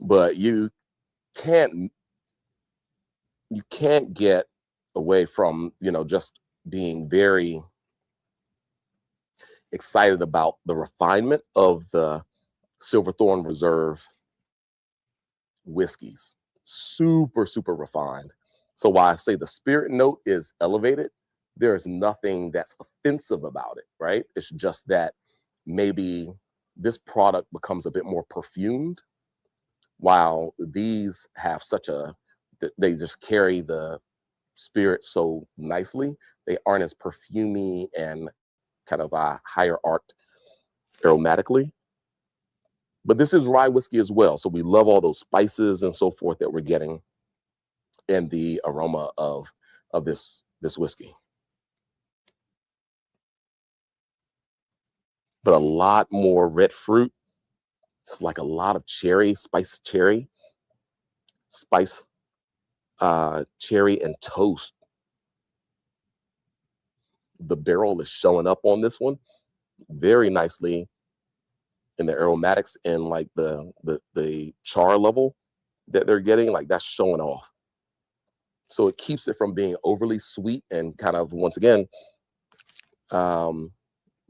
But you can't get away from, just being very excited about the refinement of the Silverthorn Reserve whiskeys. Super, super refined. So while I say the spirit note is elevated, there is nothing that's offensive about it, right? It's just that maybe this product becomes a bit more perfumed, while these have they just carry the spirit so nicely. They aren't as perfumey and kind of higher arced aromatically. But this is rye whiskey as well. So we love all those spices and so forth that we're getting in the aroma of this whiskey. But a lot more red fruit. It's like a lot of spice cherry, cherry and toast. The barrel is showing up on this one very nicely in the aromatics and like the char level that they're getting, like that's showing off. So it keeps it from being overly sweet and kind of, once again,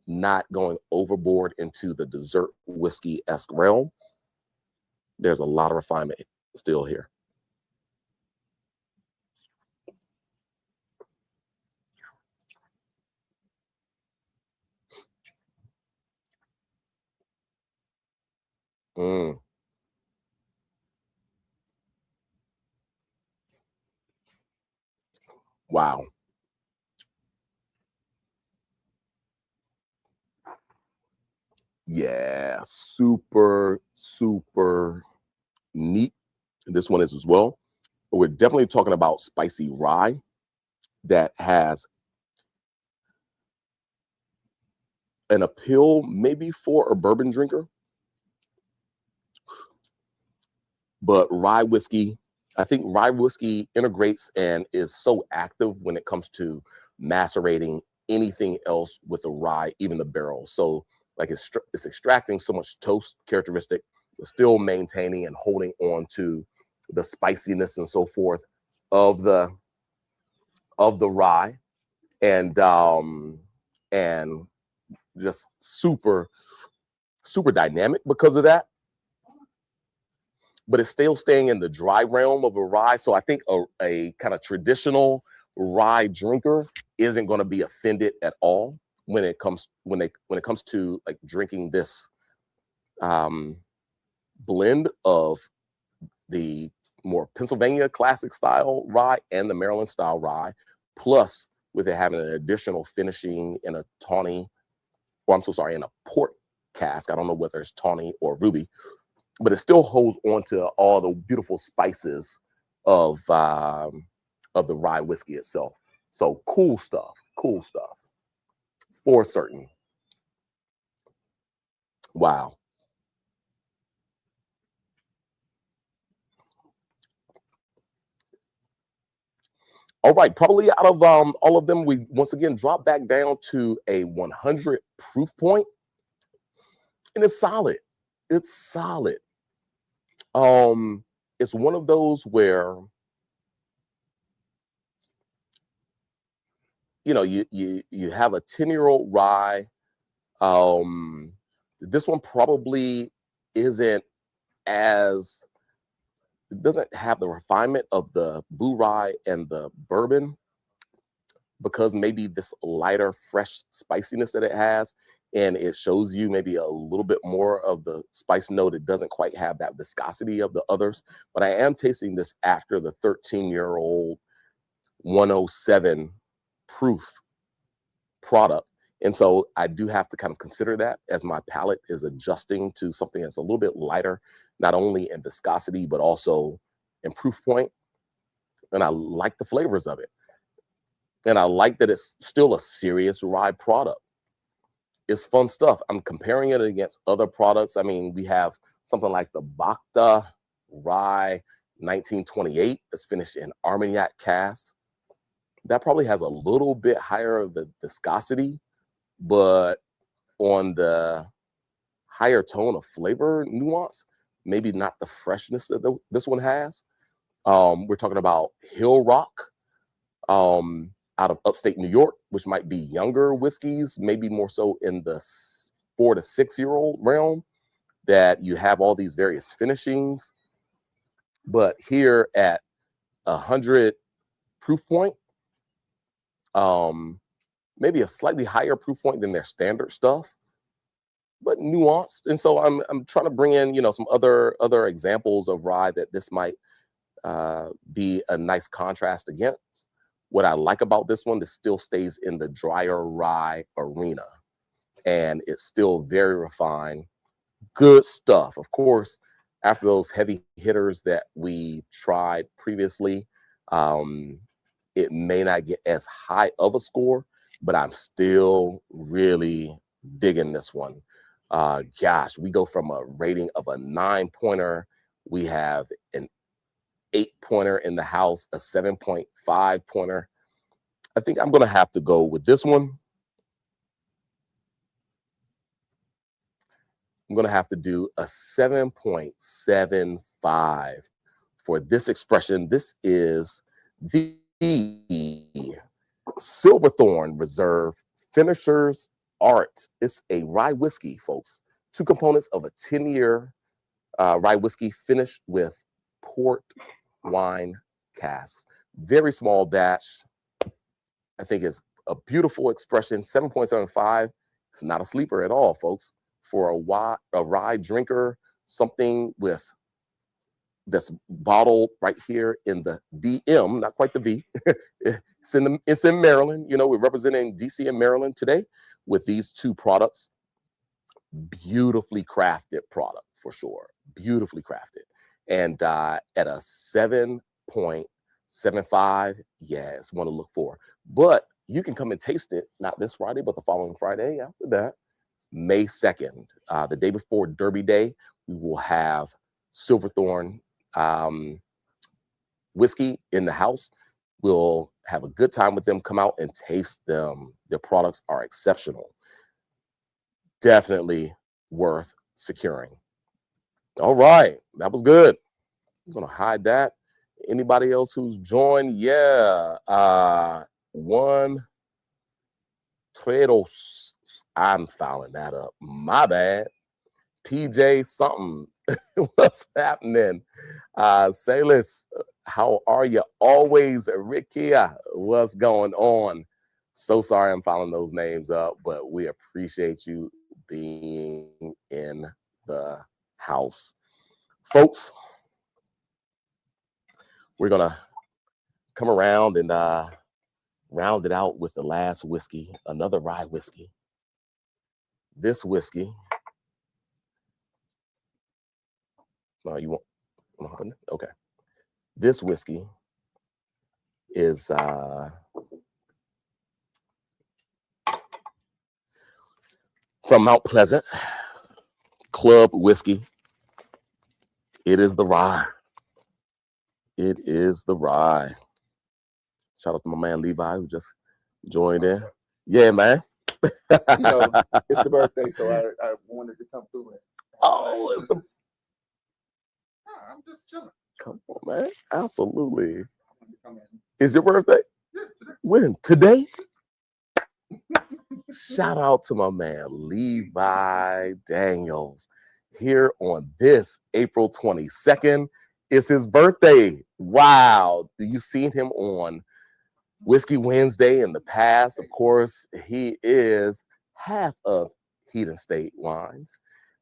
not going overboard into the dessert whiskey-esque realm. There's a lot of refinement still here. Mm. Wow. Yeah, super, super neat. This one is as well. But we're definitely talking about spicy rye that has an appeal maybe for a bourbon drinker, but rye whiskey, I think rye whiskey integrates and is so active when it comes to macerating anything else with the rye, even the barrel. So like it's extracting so much toast characteristic, but still maintaining and holding on to the spiciness and so forth of the rye, and just super dynamic because of that. But it's still staying in the dry realm of a rye. So I think a kind of traditional rye drinker isn't going to be offended at all when it comes to like drinking this blend of the more Pennsylvania classic style rye and the Maryland style rye, plus with it having an additional finishing in a tawny, or I'm so sorry, in a port cask. I don't know whether it's tawny or ruby, but it still holds on to all the beautiful spices of the rye whiskey itself. So cool stuff for certain. Wow. All right, probably out of all of them, we once again drop back down to a 100 proof point, and it's solid. It's solid. It's one of those where, you know, you have a 10-year-old rye. This one probably isn't as, it doesn't have the refinement of the blue rye and the bourbon, because maybe this lighter, fresh spiciness that it has, and it shows you maybe a little bit more of the spice note. It doesn't quite have that viscosity of the others, but I am tasting this after the 13-year-old 107 proof product. And so I do have to kind of consider that as my palate is adjusting to something that's a little bit lighter, not only in viscosity, but also in proof point. And I like the flavors of it. And I like that it's still a serious rye product. It's fun stuff. I'm comparing it against other products. I mean, we have something like the Bacta Rye 1928 that's finished in Armagnac cask. That probably has a little bit higher of the viscosity, but on the higher tone of flavor nuance, maybe not the freshness that this one has. We're talking about Hill Rock out of upstate New York, which might be younger whiskeys, maybe more so in the 4 to 6 year old realm, that you have all these various finishings. But here at 100 proof point, maybe a slightly higher proof point than their standard stuff, but nuanced. And so I'm trying to bring in, you know, some other examples of rye that this might be a nice contrast against. What I like about this one, this still stays in the drier rye arena, and it's still very refined. Good stuff. Of course, after those heavy hitters that we tried previously, it may not get as high of a score, but I'm still really digging this one. Gosh, we go from a rating of a 9-pointer. We have an 8-pointer in the house, a 7.5-pointer. I think I'm going to have to go with this one. I'm going to have to do a 7.75 for this expression. This is the Silverthorn Reserve Finisher's Art. It's a rye whiskey, folks. 2 components of a 10-year rye whiskey finished with port wine casks. Very small batch. I think it's a beautiful expression. 7.75. It's not a sleeper at all, folks. For a rye drinker, something with that's bottled right here in the DM, not quite the V. It's in Maryland. You know, we're representing DC and Maryland today with these 2 products. Beautifully crafted product for sure. Beautifully crafted. And at a 7.75, yeah, it's one to look for. But you can come and taste it, not this Friday, but the following Friday after that. May 2nd, the day before Derby Day, we will have Silverthorn whiskey in the house. We'll have a good time with them. Come out and taste them. Their products are exceptional. Definitely worth securing. All right, that was good. I'm gonna hide that. Anybody else who's joined? Yeah, one Tredos. I'm fouling that up. My bad. PJ something. What's happening? Salis, how are you? Always, Ricky. What's going on? So sorry I'm fouling those names up, but we appreciate you being in the house. Folks, we're gonna come around and round it out with the last whiskey, another rye whiskey. This whiskey. No, you won't. Okay. This whiskey is from Mount Pleasant Club Whiskey. It is the rye. It is the rye. Shout out to my man Levi who just joined in. Yeah, man. You know, it's the birthday, so I wanted to come through it. Oh, it's the. I'm just chilling. Come on, man. Absolutely. Come in. Is your birthday? Yeah, today. When? Today? Shout out to my man Levi Daniels here on this April 22nd. It's his birthday. Wow. You've seen him on Whiskey Wednesday in the past. Of course, he is half of Heathen State Wines.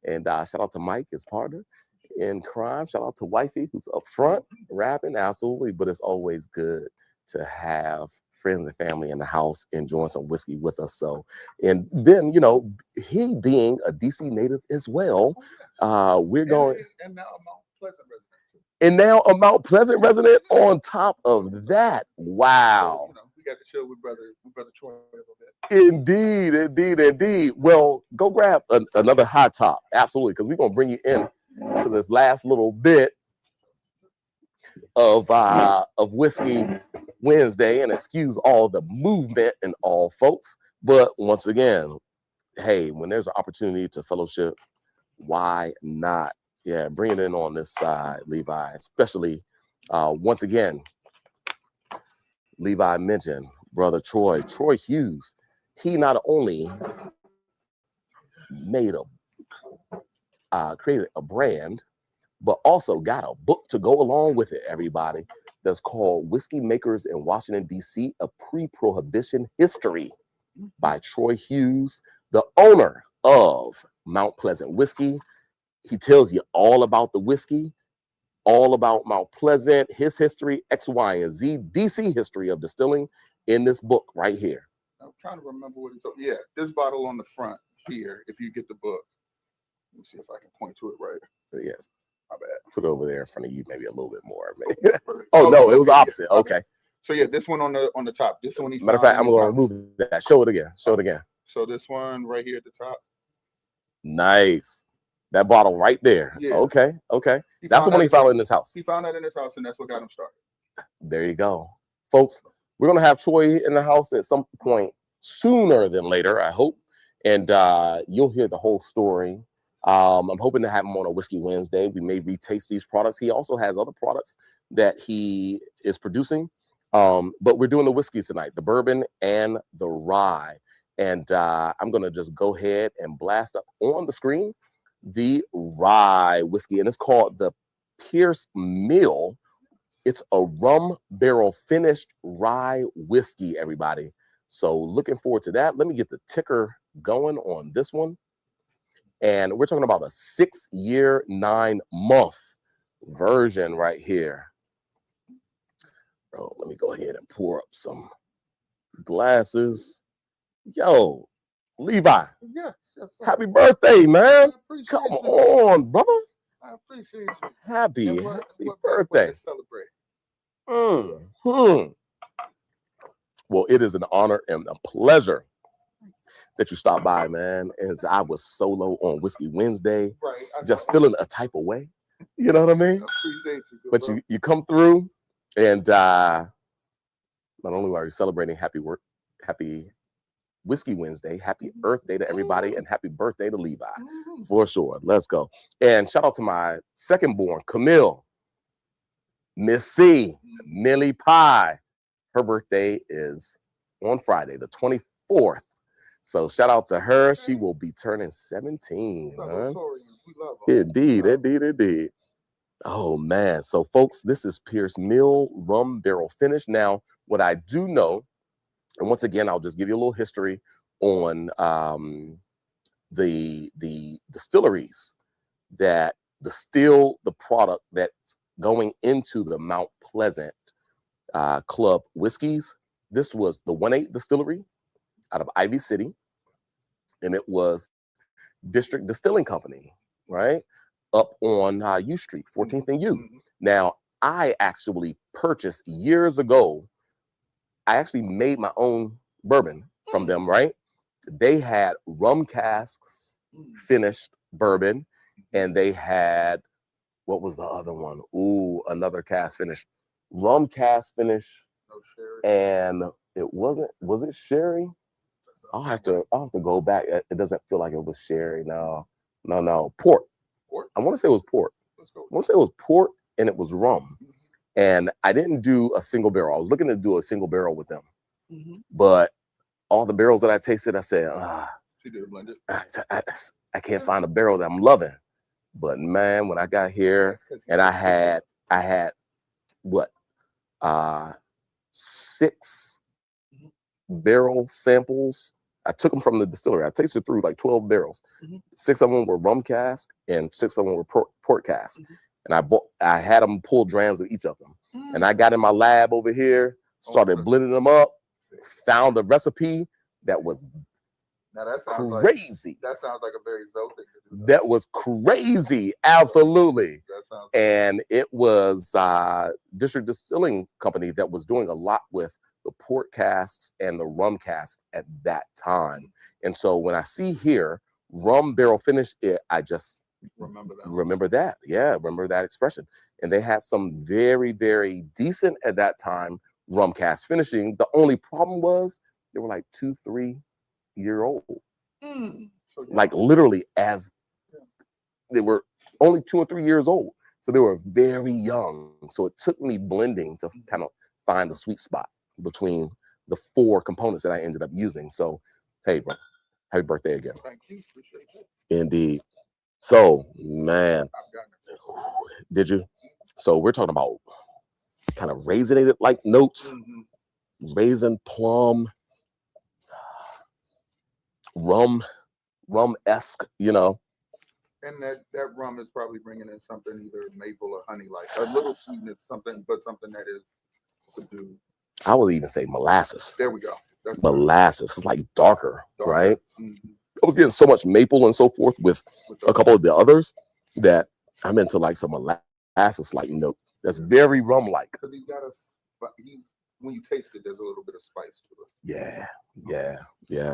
And shout out to Mike, his partner in crime. Shout out to Wifey, who's up front rapping. Absolutely. But it's always good to have friends and family in the house enjoying some whiskey with us. So, and then, you know, he being a DC native as well, we're going. And now a Mount Pleasant resident. And now a Mount Pleasant resident on top of that. Wow. So, you know, we got to chill with brother Troy a little bit. Indeed. Well, go grab another hot top. Absolutely. Because we're going to bring you in for this last little bit of Whiskey Wednesday, and excuse all the movement and all folks. But once again, hey, when there's an opportunity to fellowship, why not? Yeah, bring it in on this side, Levi, especially once again, Levi mentioned brother Troy Hughes. He not only made created a brand, but also got a book to go along with it, everybody, that's called Whiskey Makers in Washington, D.C., A Pre-Prohibition History by Troy Hughes, the owner of Mount Pleasant Whiskey. He tells you all about the whiskey, all about Mount Pleasant, his history, X, Y, and Z, D.C. history of distilling in this book right here. I'm trying to remember what he told. Yeah, this bottle on the front here, if you get the book. Let me see if I can point to it right. Yes. My bad. Put it over there in front of you, maybe a little bit more. Oh, no, it was opposite. Yeah. Okay. So yeah, this one on the top. This one. Matter of fact, I'm going to remove that. Show it again. Show it again. So this one right here at the top. Nice. That bottle right there. Yeah. Okay. That's the one he found in his house. He found that in his house, and that's what got him started. There you go. Folks, we're going to have Troy in the house at some point sooner than later, I hope. And you'll hear the whole story. I'm hoping to have him on a Whiskey Wednesday. We may retaste these products. He also has other products that he is producing. But we're doing the whiskeys tonight, the bourbon and the rye. And I'm going to just go ahead and blast up on the screen the rye whiskey. And it's called the Pierce Mill. It's a rum barrel finished rye whiskey, everybody. So looking forward to that. Let me get the ticker going on this one. And we're talking about a 6-year, 9-month version right here. Bro, let me go ahead and pour up some glasses. Yo, Levi. Yes, sir. Happy birthday, man. Come on, brother. I appreciate you. Happy birthday. Celebrate. Well, it is an honor and a pleasure that you stopped by, man. And I was solo on Whiskey Wednesday, Right. just feeling a type of way. You know what I mean? I appreciate you. Good But bro. you come through, and not only are you celebrating happy Whiskey Wednesday, happy Earth Day to everybody, and happy birthday to Levi. For sure. Let's go. And shout out to my second born, Camille, Miss C, Millie Pie. Her birthday is on Friday, the 24th. So shout out to her. She will be turning 17. Huh? Indeed. Oh, man. So, folks, this is Pierce Mill Rum Barrel Finish. Now, what I do know, and once again, I'll just give you a little history on the distilleries that distill the product that's going into the Mount Pleasant Club whiskeys. This was the 1-8 Distillery out of Ivy City, and it was District Distilling Company, right? Up on U Street, 14th and U. Now, I actually purchased years ago, I actually made my own bourbon from them, right? They had rum casks, finished bourbon, and they had, what was the other one? Ooh, another cask finish. Rum cask finish, and it was it sherry? I'll have to go back. It doesn't feel like it was sherry. No. Port. I want to say it was port. And it was rum. And I didn't do a single barrel. I was looking to do a single barrel with them. But all the barrels that I tasted, I said, I can't find a barrel that I'm loving. But man, when I got here and I had what? 6 barrel samples. I took them from the distillery. I tasted through like 12 barrels. 6 of them were rum cask and 6 of them were port cask. And I had them pull drams of each of them. And I got in my lab over here, started blending them up, found a recipe that was crazy. That sounds like a very Zoe thing to do. That was crazy. Absolutely. And it was District Distilling Company that was doing a lot with the port casks and the rum casks at that time. And so when I see here rum barrel finish, I just remember that. Yeah, remember that expression. And they had some very, very decent at that time rum cask finishing. The only problem was they were like 2-3 year old. Like literally as they were only 2 or 3 years old. So they were very young. So it took me blending to kind of find the sweet spot between the 4 components that I ended up using. So, hey, bro, happy birthday again. Thank you. Appreciate it. Indeed. So, man, did you? So we're talking about kind of raisinated like notes, raisin, plum, rum-esque, you know. And that rum is probably bringing in something either maple or honey, like a little sweetness, something that is subdued. I would even say molasses. There we go. That's molasses. It's like darker, right? I was getting so much maple and so forth with a couple of the others that I'm into like some molasses like note. That's very rum-like. Because when you taste it, there's a little bit of spice to it. Yeah.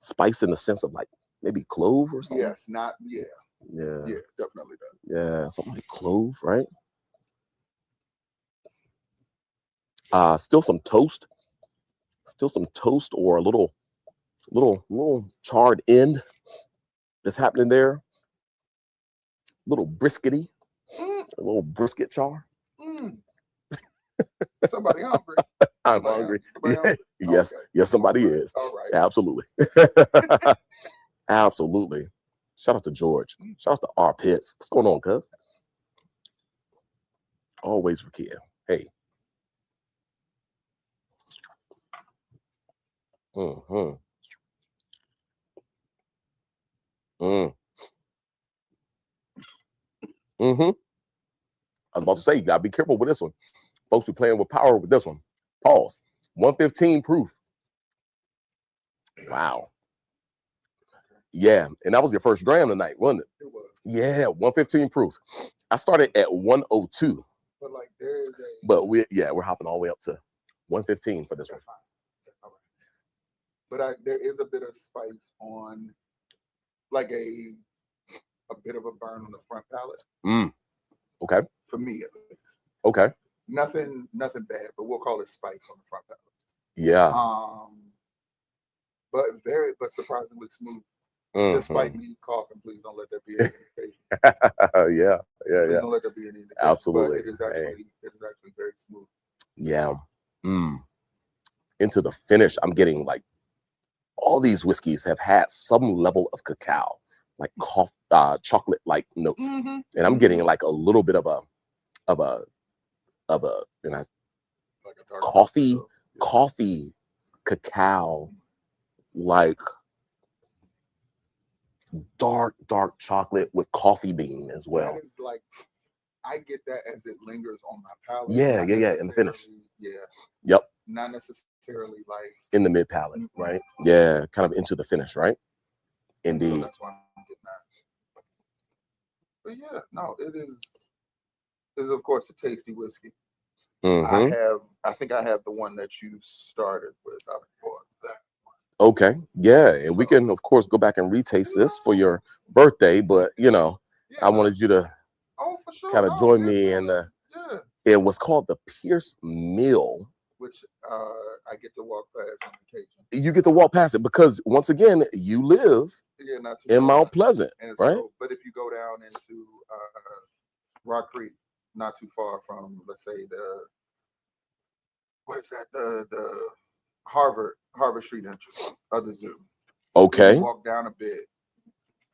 Spice in the sense of like maybe clove or something. Yes, yeah, definitely does. Yeah, something like clove, right? Still some toast or a little charred end that's happening there. Little briskety, a little brisket char. Somebody hungry. I'm hungry. Yes, okay. Yes, somebody is. All right. Absolutely. Absolutely. Shout out to George. Shout out to R Pitts. What's going on, cuz? Always for kid. Hey. I was about to say, you gotta be careful with this one. Folks be playing with power with this one. Pause. 115 proof. Wow. Yeah, and that was your first dram tonight, wasn't it? It was. Yeah, 115 proof. I started at 102. But like there is But we're hopping all the way up to 115 for this one. That's all right. but there is a bit of spice on, like a bit of a burn on the front palate. Okay. For me, at least. Okay. Nothing bad, but we'll call it spice on the front palate. Yeah. But surprisingly smooth. Despite me coughing, please don't let that be any indication. Yeah. Please don't let that be any indication. Absolutely. But it is actually very smooth. Yeah. Into the finish, I'm getting like all these whiskeys have had some level of cacao, like chocolate-like notes, and I'm getting like a little bit of a like a coffee cacao, like dark chocolate with coffee bean as well. That is like, I get that as it lingers on my palate. Yeah, in the finish. Yeah. Yep. Not necessarily like in the mid palate, right? Yeah, kind of into the finish, right? Indeed. So that's why I'm getting that. But yeah, no, it is of course a tasty whiskey. I think I have the one that you started with. I bought that. Okay, yeah, and we can of course go back and retaste this for your birthday, but I wanted you to for sure. kind of join me in in what's called the Pierce Mill, which I get to walk past on occasion. You get to walk past it because once again you live in Mount Pleasant, right? So, but if you go down into Rock Creek, not too far from, let's say, the Harvard Street entrance of the zoo. Okay. You walk down a bit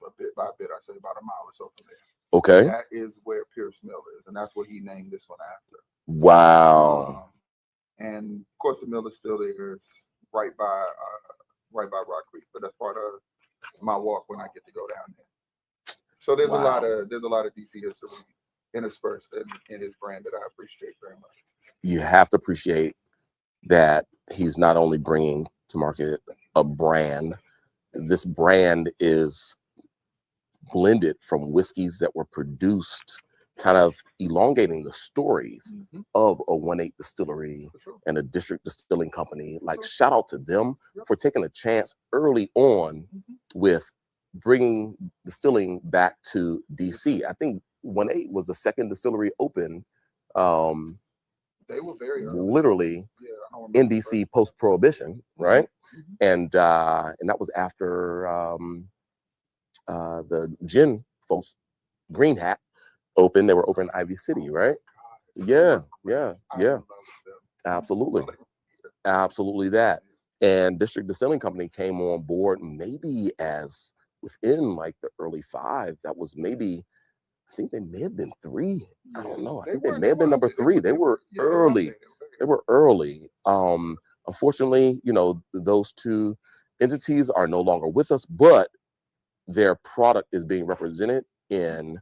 by bit, I say about a mile or so from there. Okay. That is where Pierce Mill is, and that's what he named this one after. Wow. And of course, the mill is still there. It's right by Rock Creek, but that's part of my walk when I get to go down there. So there's a lot of DC history interspersed in his brand that I appreciate very much. You have to appreciate that he's not only bringing to market a brand. This brand is blended from whiskeys that were produced, kind of elongating the stories of a 1-8 distillery and a district distilling company. Like, shout out to them for taking a chance early on with bringing distilling back to DC. I think 1-8 was the second distillery open. They were very early. Literally in DC post Prohibition, right? And that was after the gin folks, Green Hat, opened. They were over in Ivy City, right? Yeah. Absolutely that. And District Distilling Company came on board maybe as within like the early 5. That was maybe, I think they may have been 3. I don't know. I think they may have been number 3. They were early. They were early. Unfortunately, those two entities are no longer with us, but their product is being represented in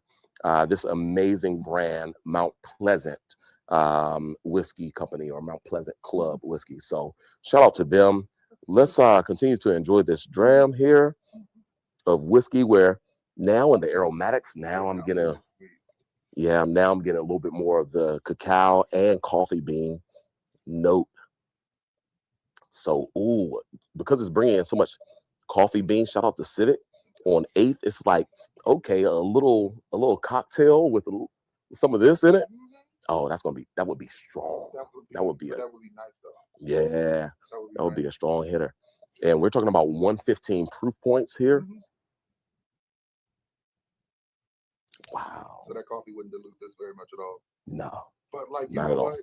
this amazing brand, Mount Pleasant Whiskey Company, or Mount Pleasant Club Whiskey. So shout out to them. Let's continue to enjoy this dram here of whiskey, where now in the aromatics, I'm getting a little bit more of the cacao and coffee bean note. So, because it's bringing in so much coffee bean, shout out to Civic on 8th. It's like, okay, a little cocktail with some of this in it. Oh, that would be strong. That would be nice though. Yeah, that would be a strong hitter. And we're talking about 115 proof points here. Wow. So that coffee wouldn't dilute this very much at all. No. But like, you know what?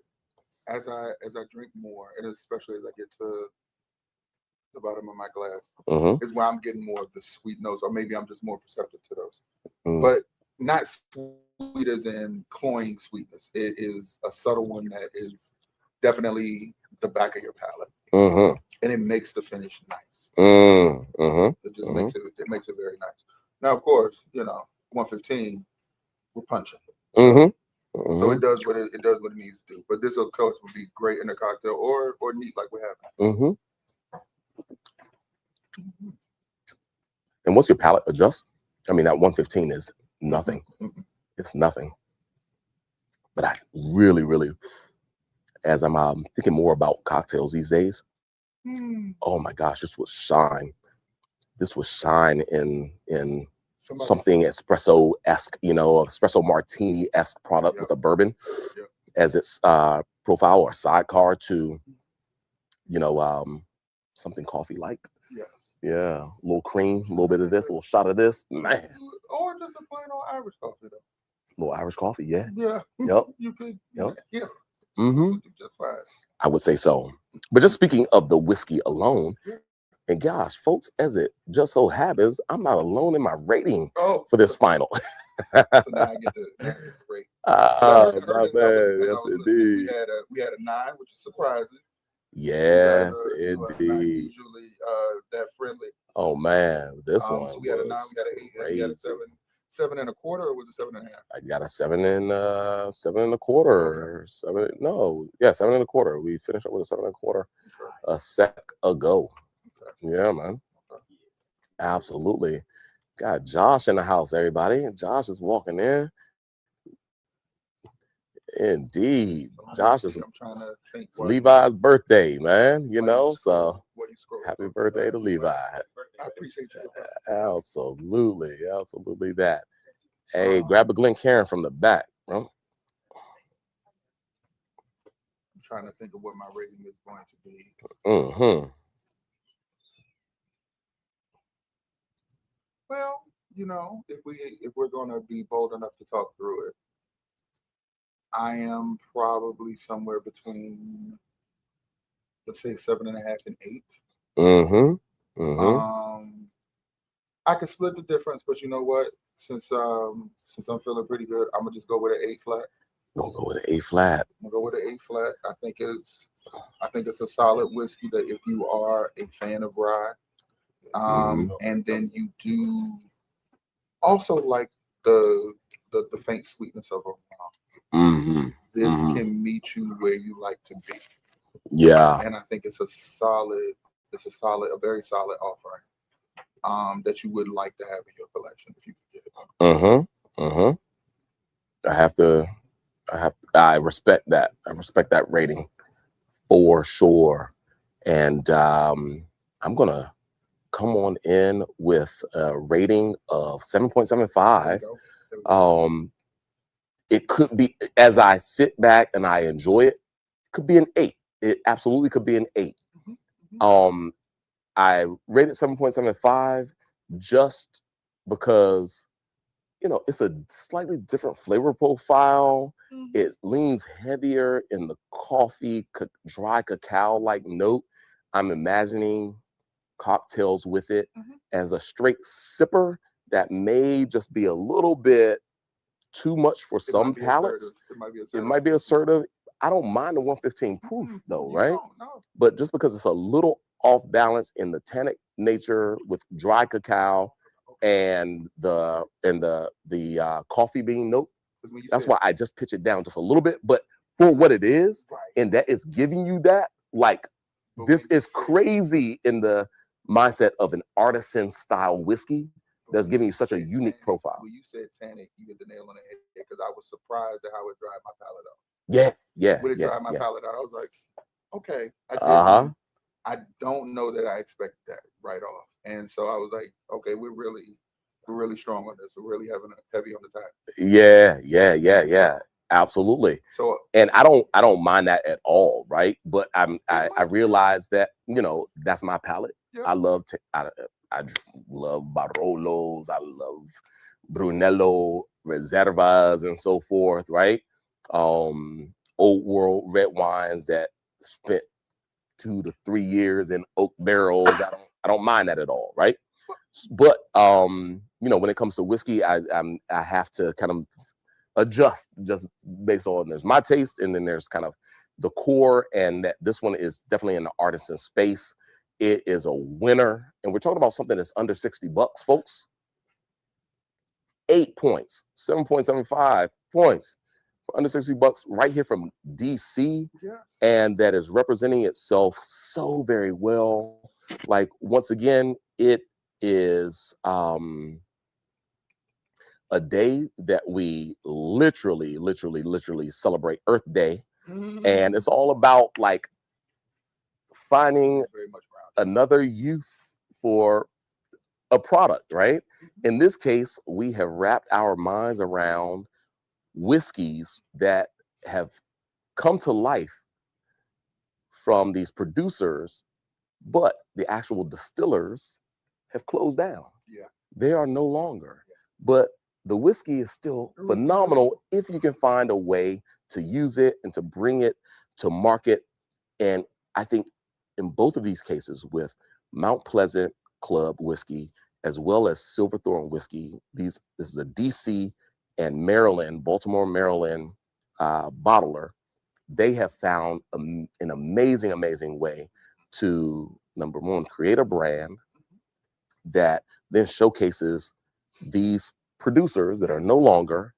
As I drink more, and especially as I get to the bottom of my glass, is where I'm getting more of the sweet notes, or maybe I'm just more perceptive to those. But not sweet as in cloying sweetness. It is a subtle one that is definitely the back of your palate, and it makes the finish nice. It just makes it very nice. Now, of course, 115, we're punching. So it does what it needs to do. But this, of course, would be great in a cocktail or neat like we're having. And once your palate adjusts, I mean, that 115 is nothing. It's nothing. But I really, as I'm thinking more about cocktails these days, Oh my gosh, this would shine. This would shine in something espresso-esque, espresso martini-esque product with a bourbon as its profile or sidecar to, something coffee-like. Yeah, a little cream, a little bit of this, a little shot of this, man. Or just a plain old Irish coffee, though. A little Irish coffee, yeah. Yeah. Yep. You could. Yep. Yeah. Just fine. I would say so. But just speaking of the whiskey alone, and gosh, folks, as it just so happens, I'm not alone in my rating for this final. So now I get to rate. Yes, indeed. We had a 9, which is surprising. Yes, indeed. Not usually that friendly. Oh man, this one. So we had a 9, we had an 8, we had a 7, 7.25, or was it 7.5? I got a 7.25. 7.25. We finished up with a 7.25 a sec ago. Yeah, man. Absolutely. Got Josh in the house, everybody. Josh is walking in. Indeed. Josh is Levi's birthday, man. So happy birthday to Levi. I appreciate you. Absolutely. Absolutely that. Hey, grab a Glencairn from the back, bro. I'm trying to think of what my rating is going to be. Well, if we're gonna be bold enough to talk through it, I am probably somewhere between, let's say, 7.5 and 8. I can split the difference, but you know what? Since I'm feeling pretty good, I'm gonna just go with an 8 flat. Gonna go with an 8 flat. I'm gonna go with an 8 flat. I think it's a solid whiskey that if you are a fan of rye, and then you do also like the faint sweetness of a rum. This can meet you where you like to be. Yeah. And I think it's a very solid offering that you would like to have in your collection if you could get it. I respect that. I respect that rating for sure. And I'm gonna come on in with a rating of 7.75. It could be, as I sit back and I enjoy it, could be an 8. It absolutely could be an 8. I rated 7.75 just because, it's a slightly different flavor profile. It leans heavier in the coffee, dry cacao-like note. I'm imagining cocktails with it as a straight sipper that may just be a little bit too much for some palates. It might be assertive. I don't mind the 115 proof though, right? No. But just because it's a little off balance in the tannic nature with dry cacao and the coffee bean note, that's why I just pitch it down just a little bit. But for what it is, and that is giving you that, like, this is crazy in the mindset of an artisan style whiskey that's giving you such a unique profile. When you said tannic, you hit the nail on the head because I was surprised at how it dried my palate out. When it dried my palate out, I was like, okay, I don't know that I expect that right off. And so I was like, okay, we're really strong on this. We're really heavy on the top. Yeah. Absolutely. So, and I don't mind that at all, right? But I realize that, that's my palate. I love I love Barolos, I love Brunello, Reservas, and so forth, right? Old world red wines that spent 2 to 3 years in oak barrels. I don't mind that at all, right? But when it comes to whiskey, I have to kind of adjust just based on there's my taste, and then there's kind of the core, and that this one is definitely in the artisan space. It is a winner, and we're talking about something that's under $60, folks. 8 points, 7.75 points for under $60 right here from DC, and that is representing itself so very well. Like, once again, it is a day that we literally celebrate Earth Day, and it's all about like finding very much rounded. another use for a product, right? In this case, we have wrapped our minds around whiskeys that have come to life from these producers, but the actual distillers have closed down. Yeah. They are no longer. But the whiskey is still phenomenal if you can find a way to use it and to bring it to market. And I think in both of these cases, with Mount Pleasant Club whiskey as well as Silverthorn whiskey, this is a DC and Maryland, Baltimore, Maryland bottler. They have found an amazing way to, number one, create a brand that then showcases these producers that are no longer,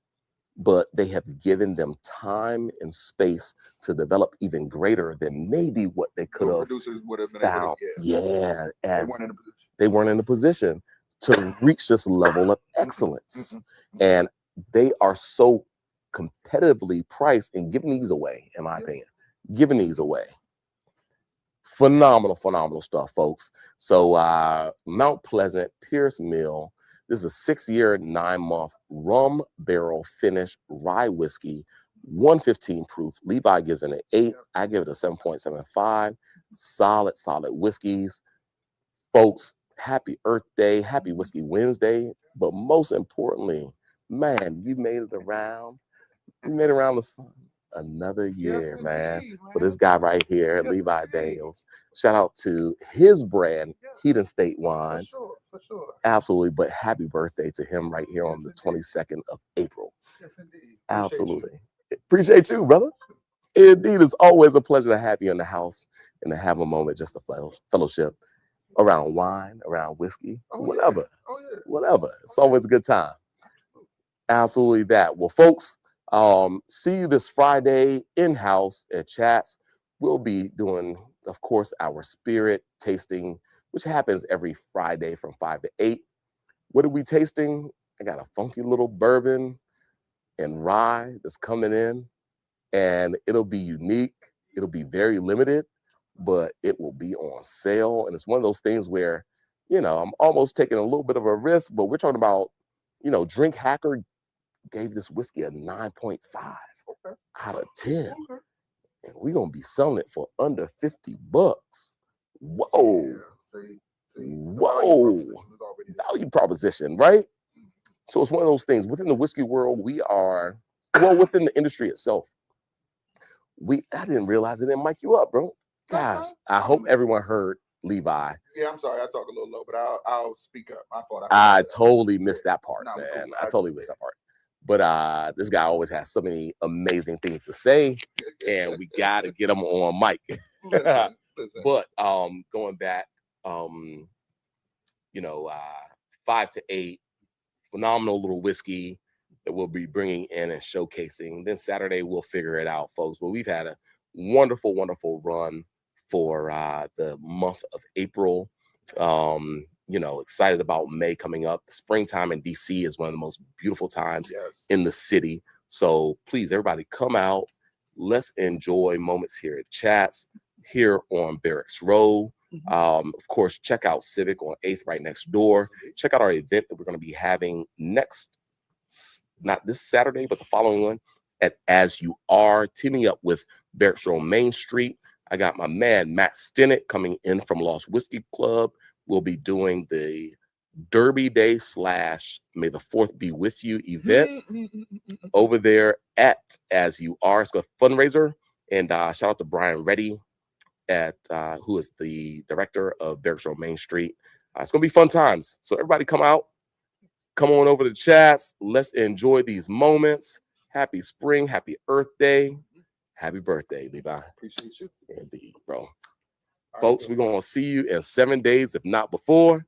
but they have given them time and space to develop even greater than maybe what they could have found. Yeah, as they weren't in a position to reach this level of excellence. And they are so competitively priced and giving these away, in my opinion, giving these away. Phenomenal stuff, folks. So Mount Pleasant, Pierce Mill. This is a 6-year, 9-month rum barrel finish rye whiskey, 115 proof. Levi gives it an 8. I give it a 7.75. Solid whiskeys. Folks, happy Earth Day, happy Whiskey Wednesday. But most importantly, man, you made it around. You made it around the sun. Another year, man, for this guy right here, Levi Daniels. Shout out to his brand, Heathen State Wines. For sure. Absolutely, but happy birthday to him right here on the 22nd of April. Yes, indeed. Absolutely. Appreciate you, brother. Indeed, it's always a pleasure to have you in the house and to have a moment just a fellowship around wine, around whiskey, whatever. Whatever. It's always a good time. Absolutely that. Well, folks, see you this Friday in-house at Chats. We'll be doing, of course, our spirit tasting, which happens every Friday from 5 to 8. What are we tasting? I got a funky little bourbon and rye that's coming in, and it'll be unique. It'll be very limited, but it will be on sale. And it's one of those things where, I'm almost taking a little bit of a risk, but we're talking about, Drink Hacker gave this whiskey a 9.5 out of 10. And we're going to be selling it for under $50. Whoa. Whoa. Value proposition, right? So it's one of those things. Within the whiskey world, we are, within the industry itself, I didn't realize it didn't mic you up, bro. Gosh, I hope everyone heard Levi. Yeah, I'm sorry. I talk a little low, but I'll speak up. My fault. I totally missed that part, man. I totally missed that part. But this guy always has so many amazing things to say, and we got to get him on mic. Listen. But going back, 5 to 8, phenomenal little whiskey that we'll be bringing in and showcasing. Then Saturday, we'll figure it out, folks. But we've had a wonderful run for the month of April. Excited about May coming up. Springtime in DC is one of the most beautiful times in the city. So please, everybody, come out. Let's enjoy moments here at Chats, here on Barracks Road. Of course, check out Civic on 8th right next door. Check out our event that we're going to be having not this Saturday, but the following one at As You Are, teaming up with Barracks Road Main Street. I got my man, Matt Stennett, coming in from Lost Whiskey Club. We'll be doing the Derby Day / May the 4th be with you event over there at As You Are. It's a fundraiser. And shout out to Brian Reddy, who is the director of Barracks Road Main Street. It's going to be fun times. So everybody come out. Come on over to Chats. Let's enjoy these moments. Happy spring. Happy Earth Day. Happy birthday, Levi. Appreciate you. Indeed, bro. Folks, we're going to see you in 7 days, if not before.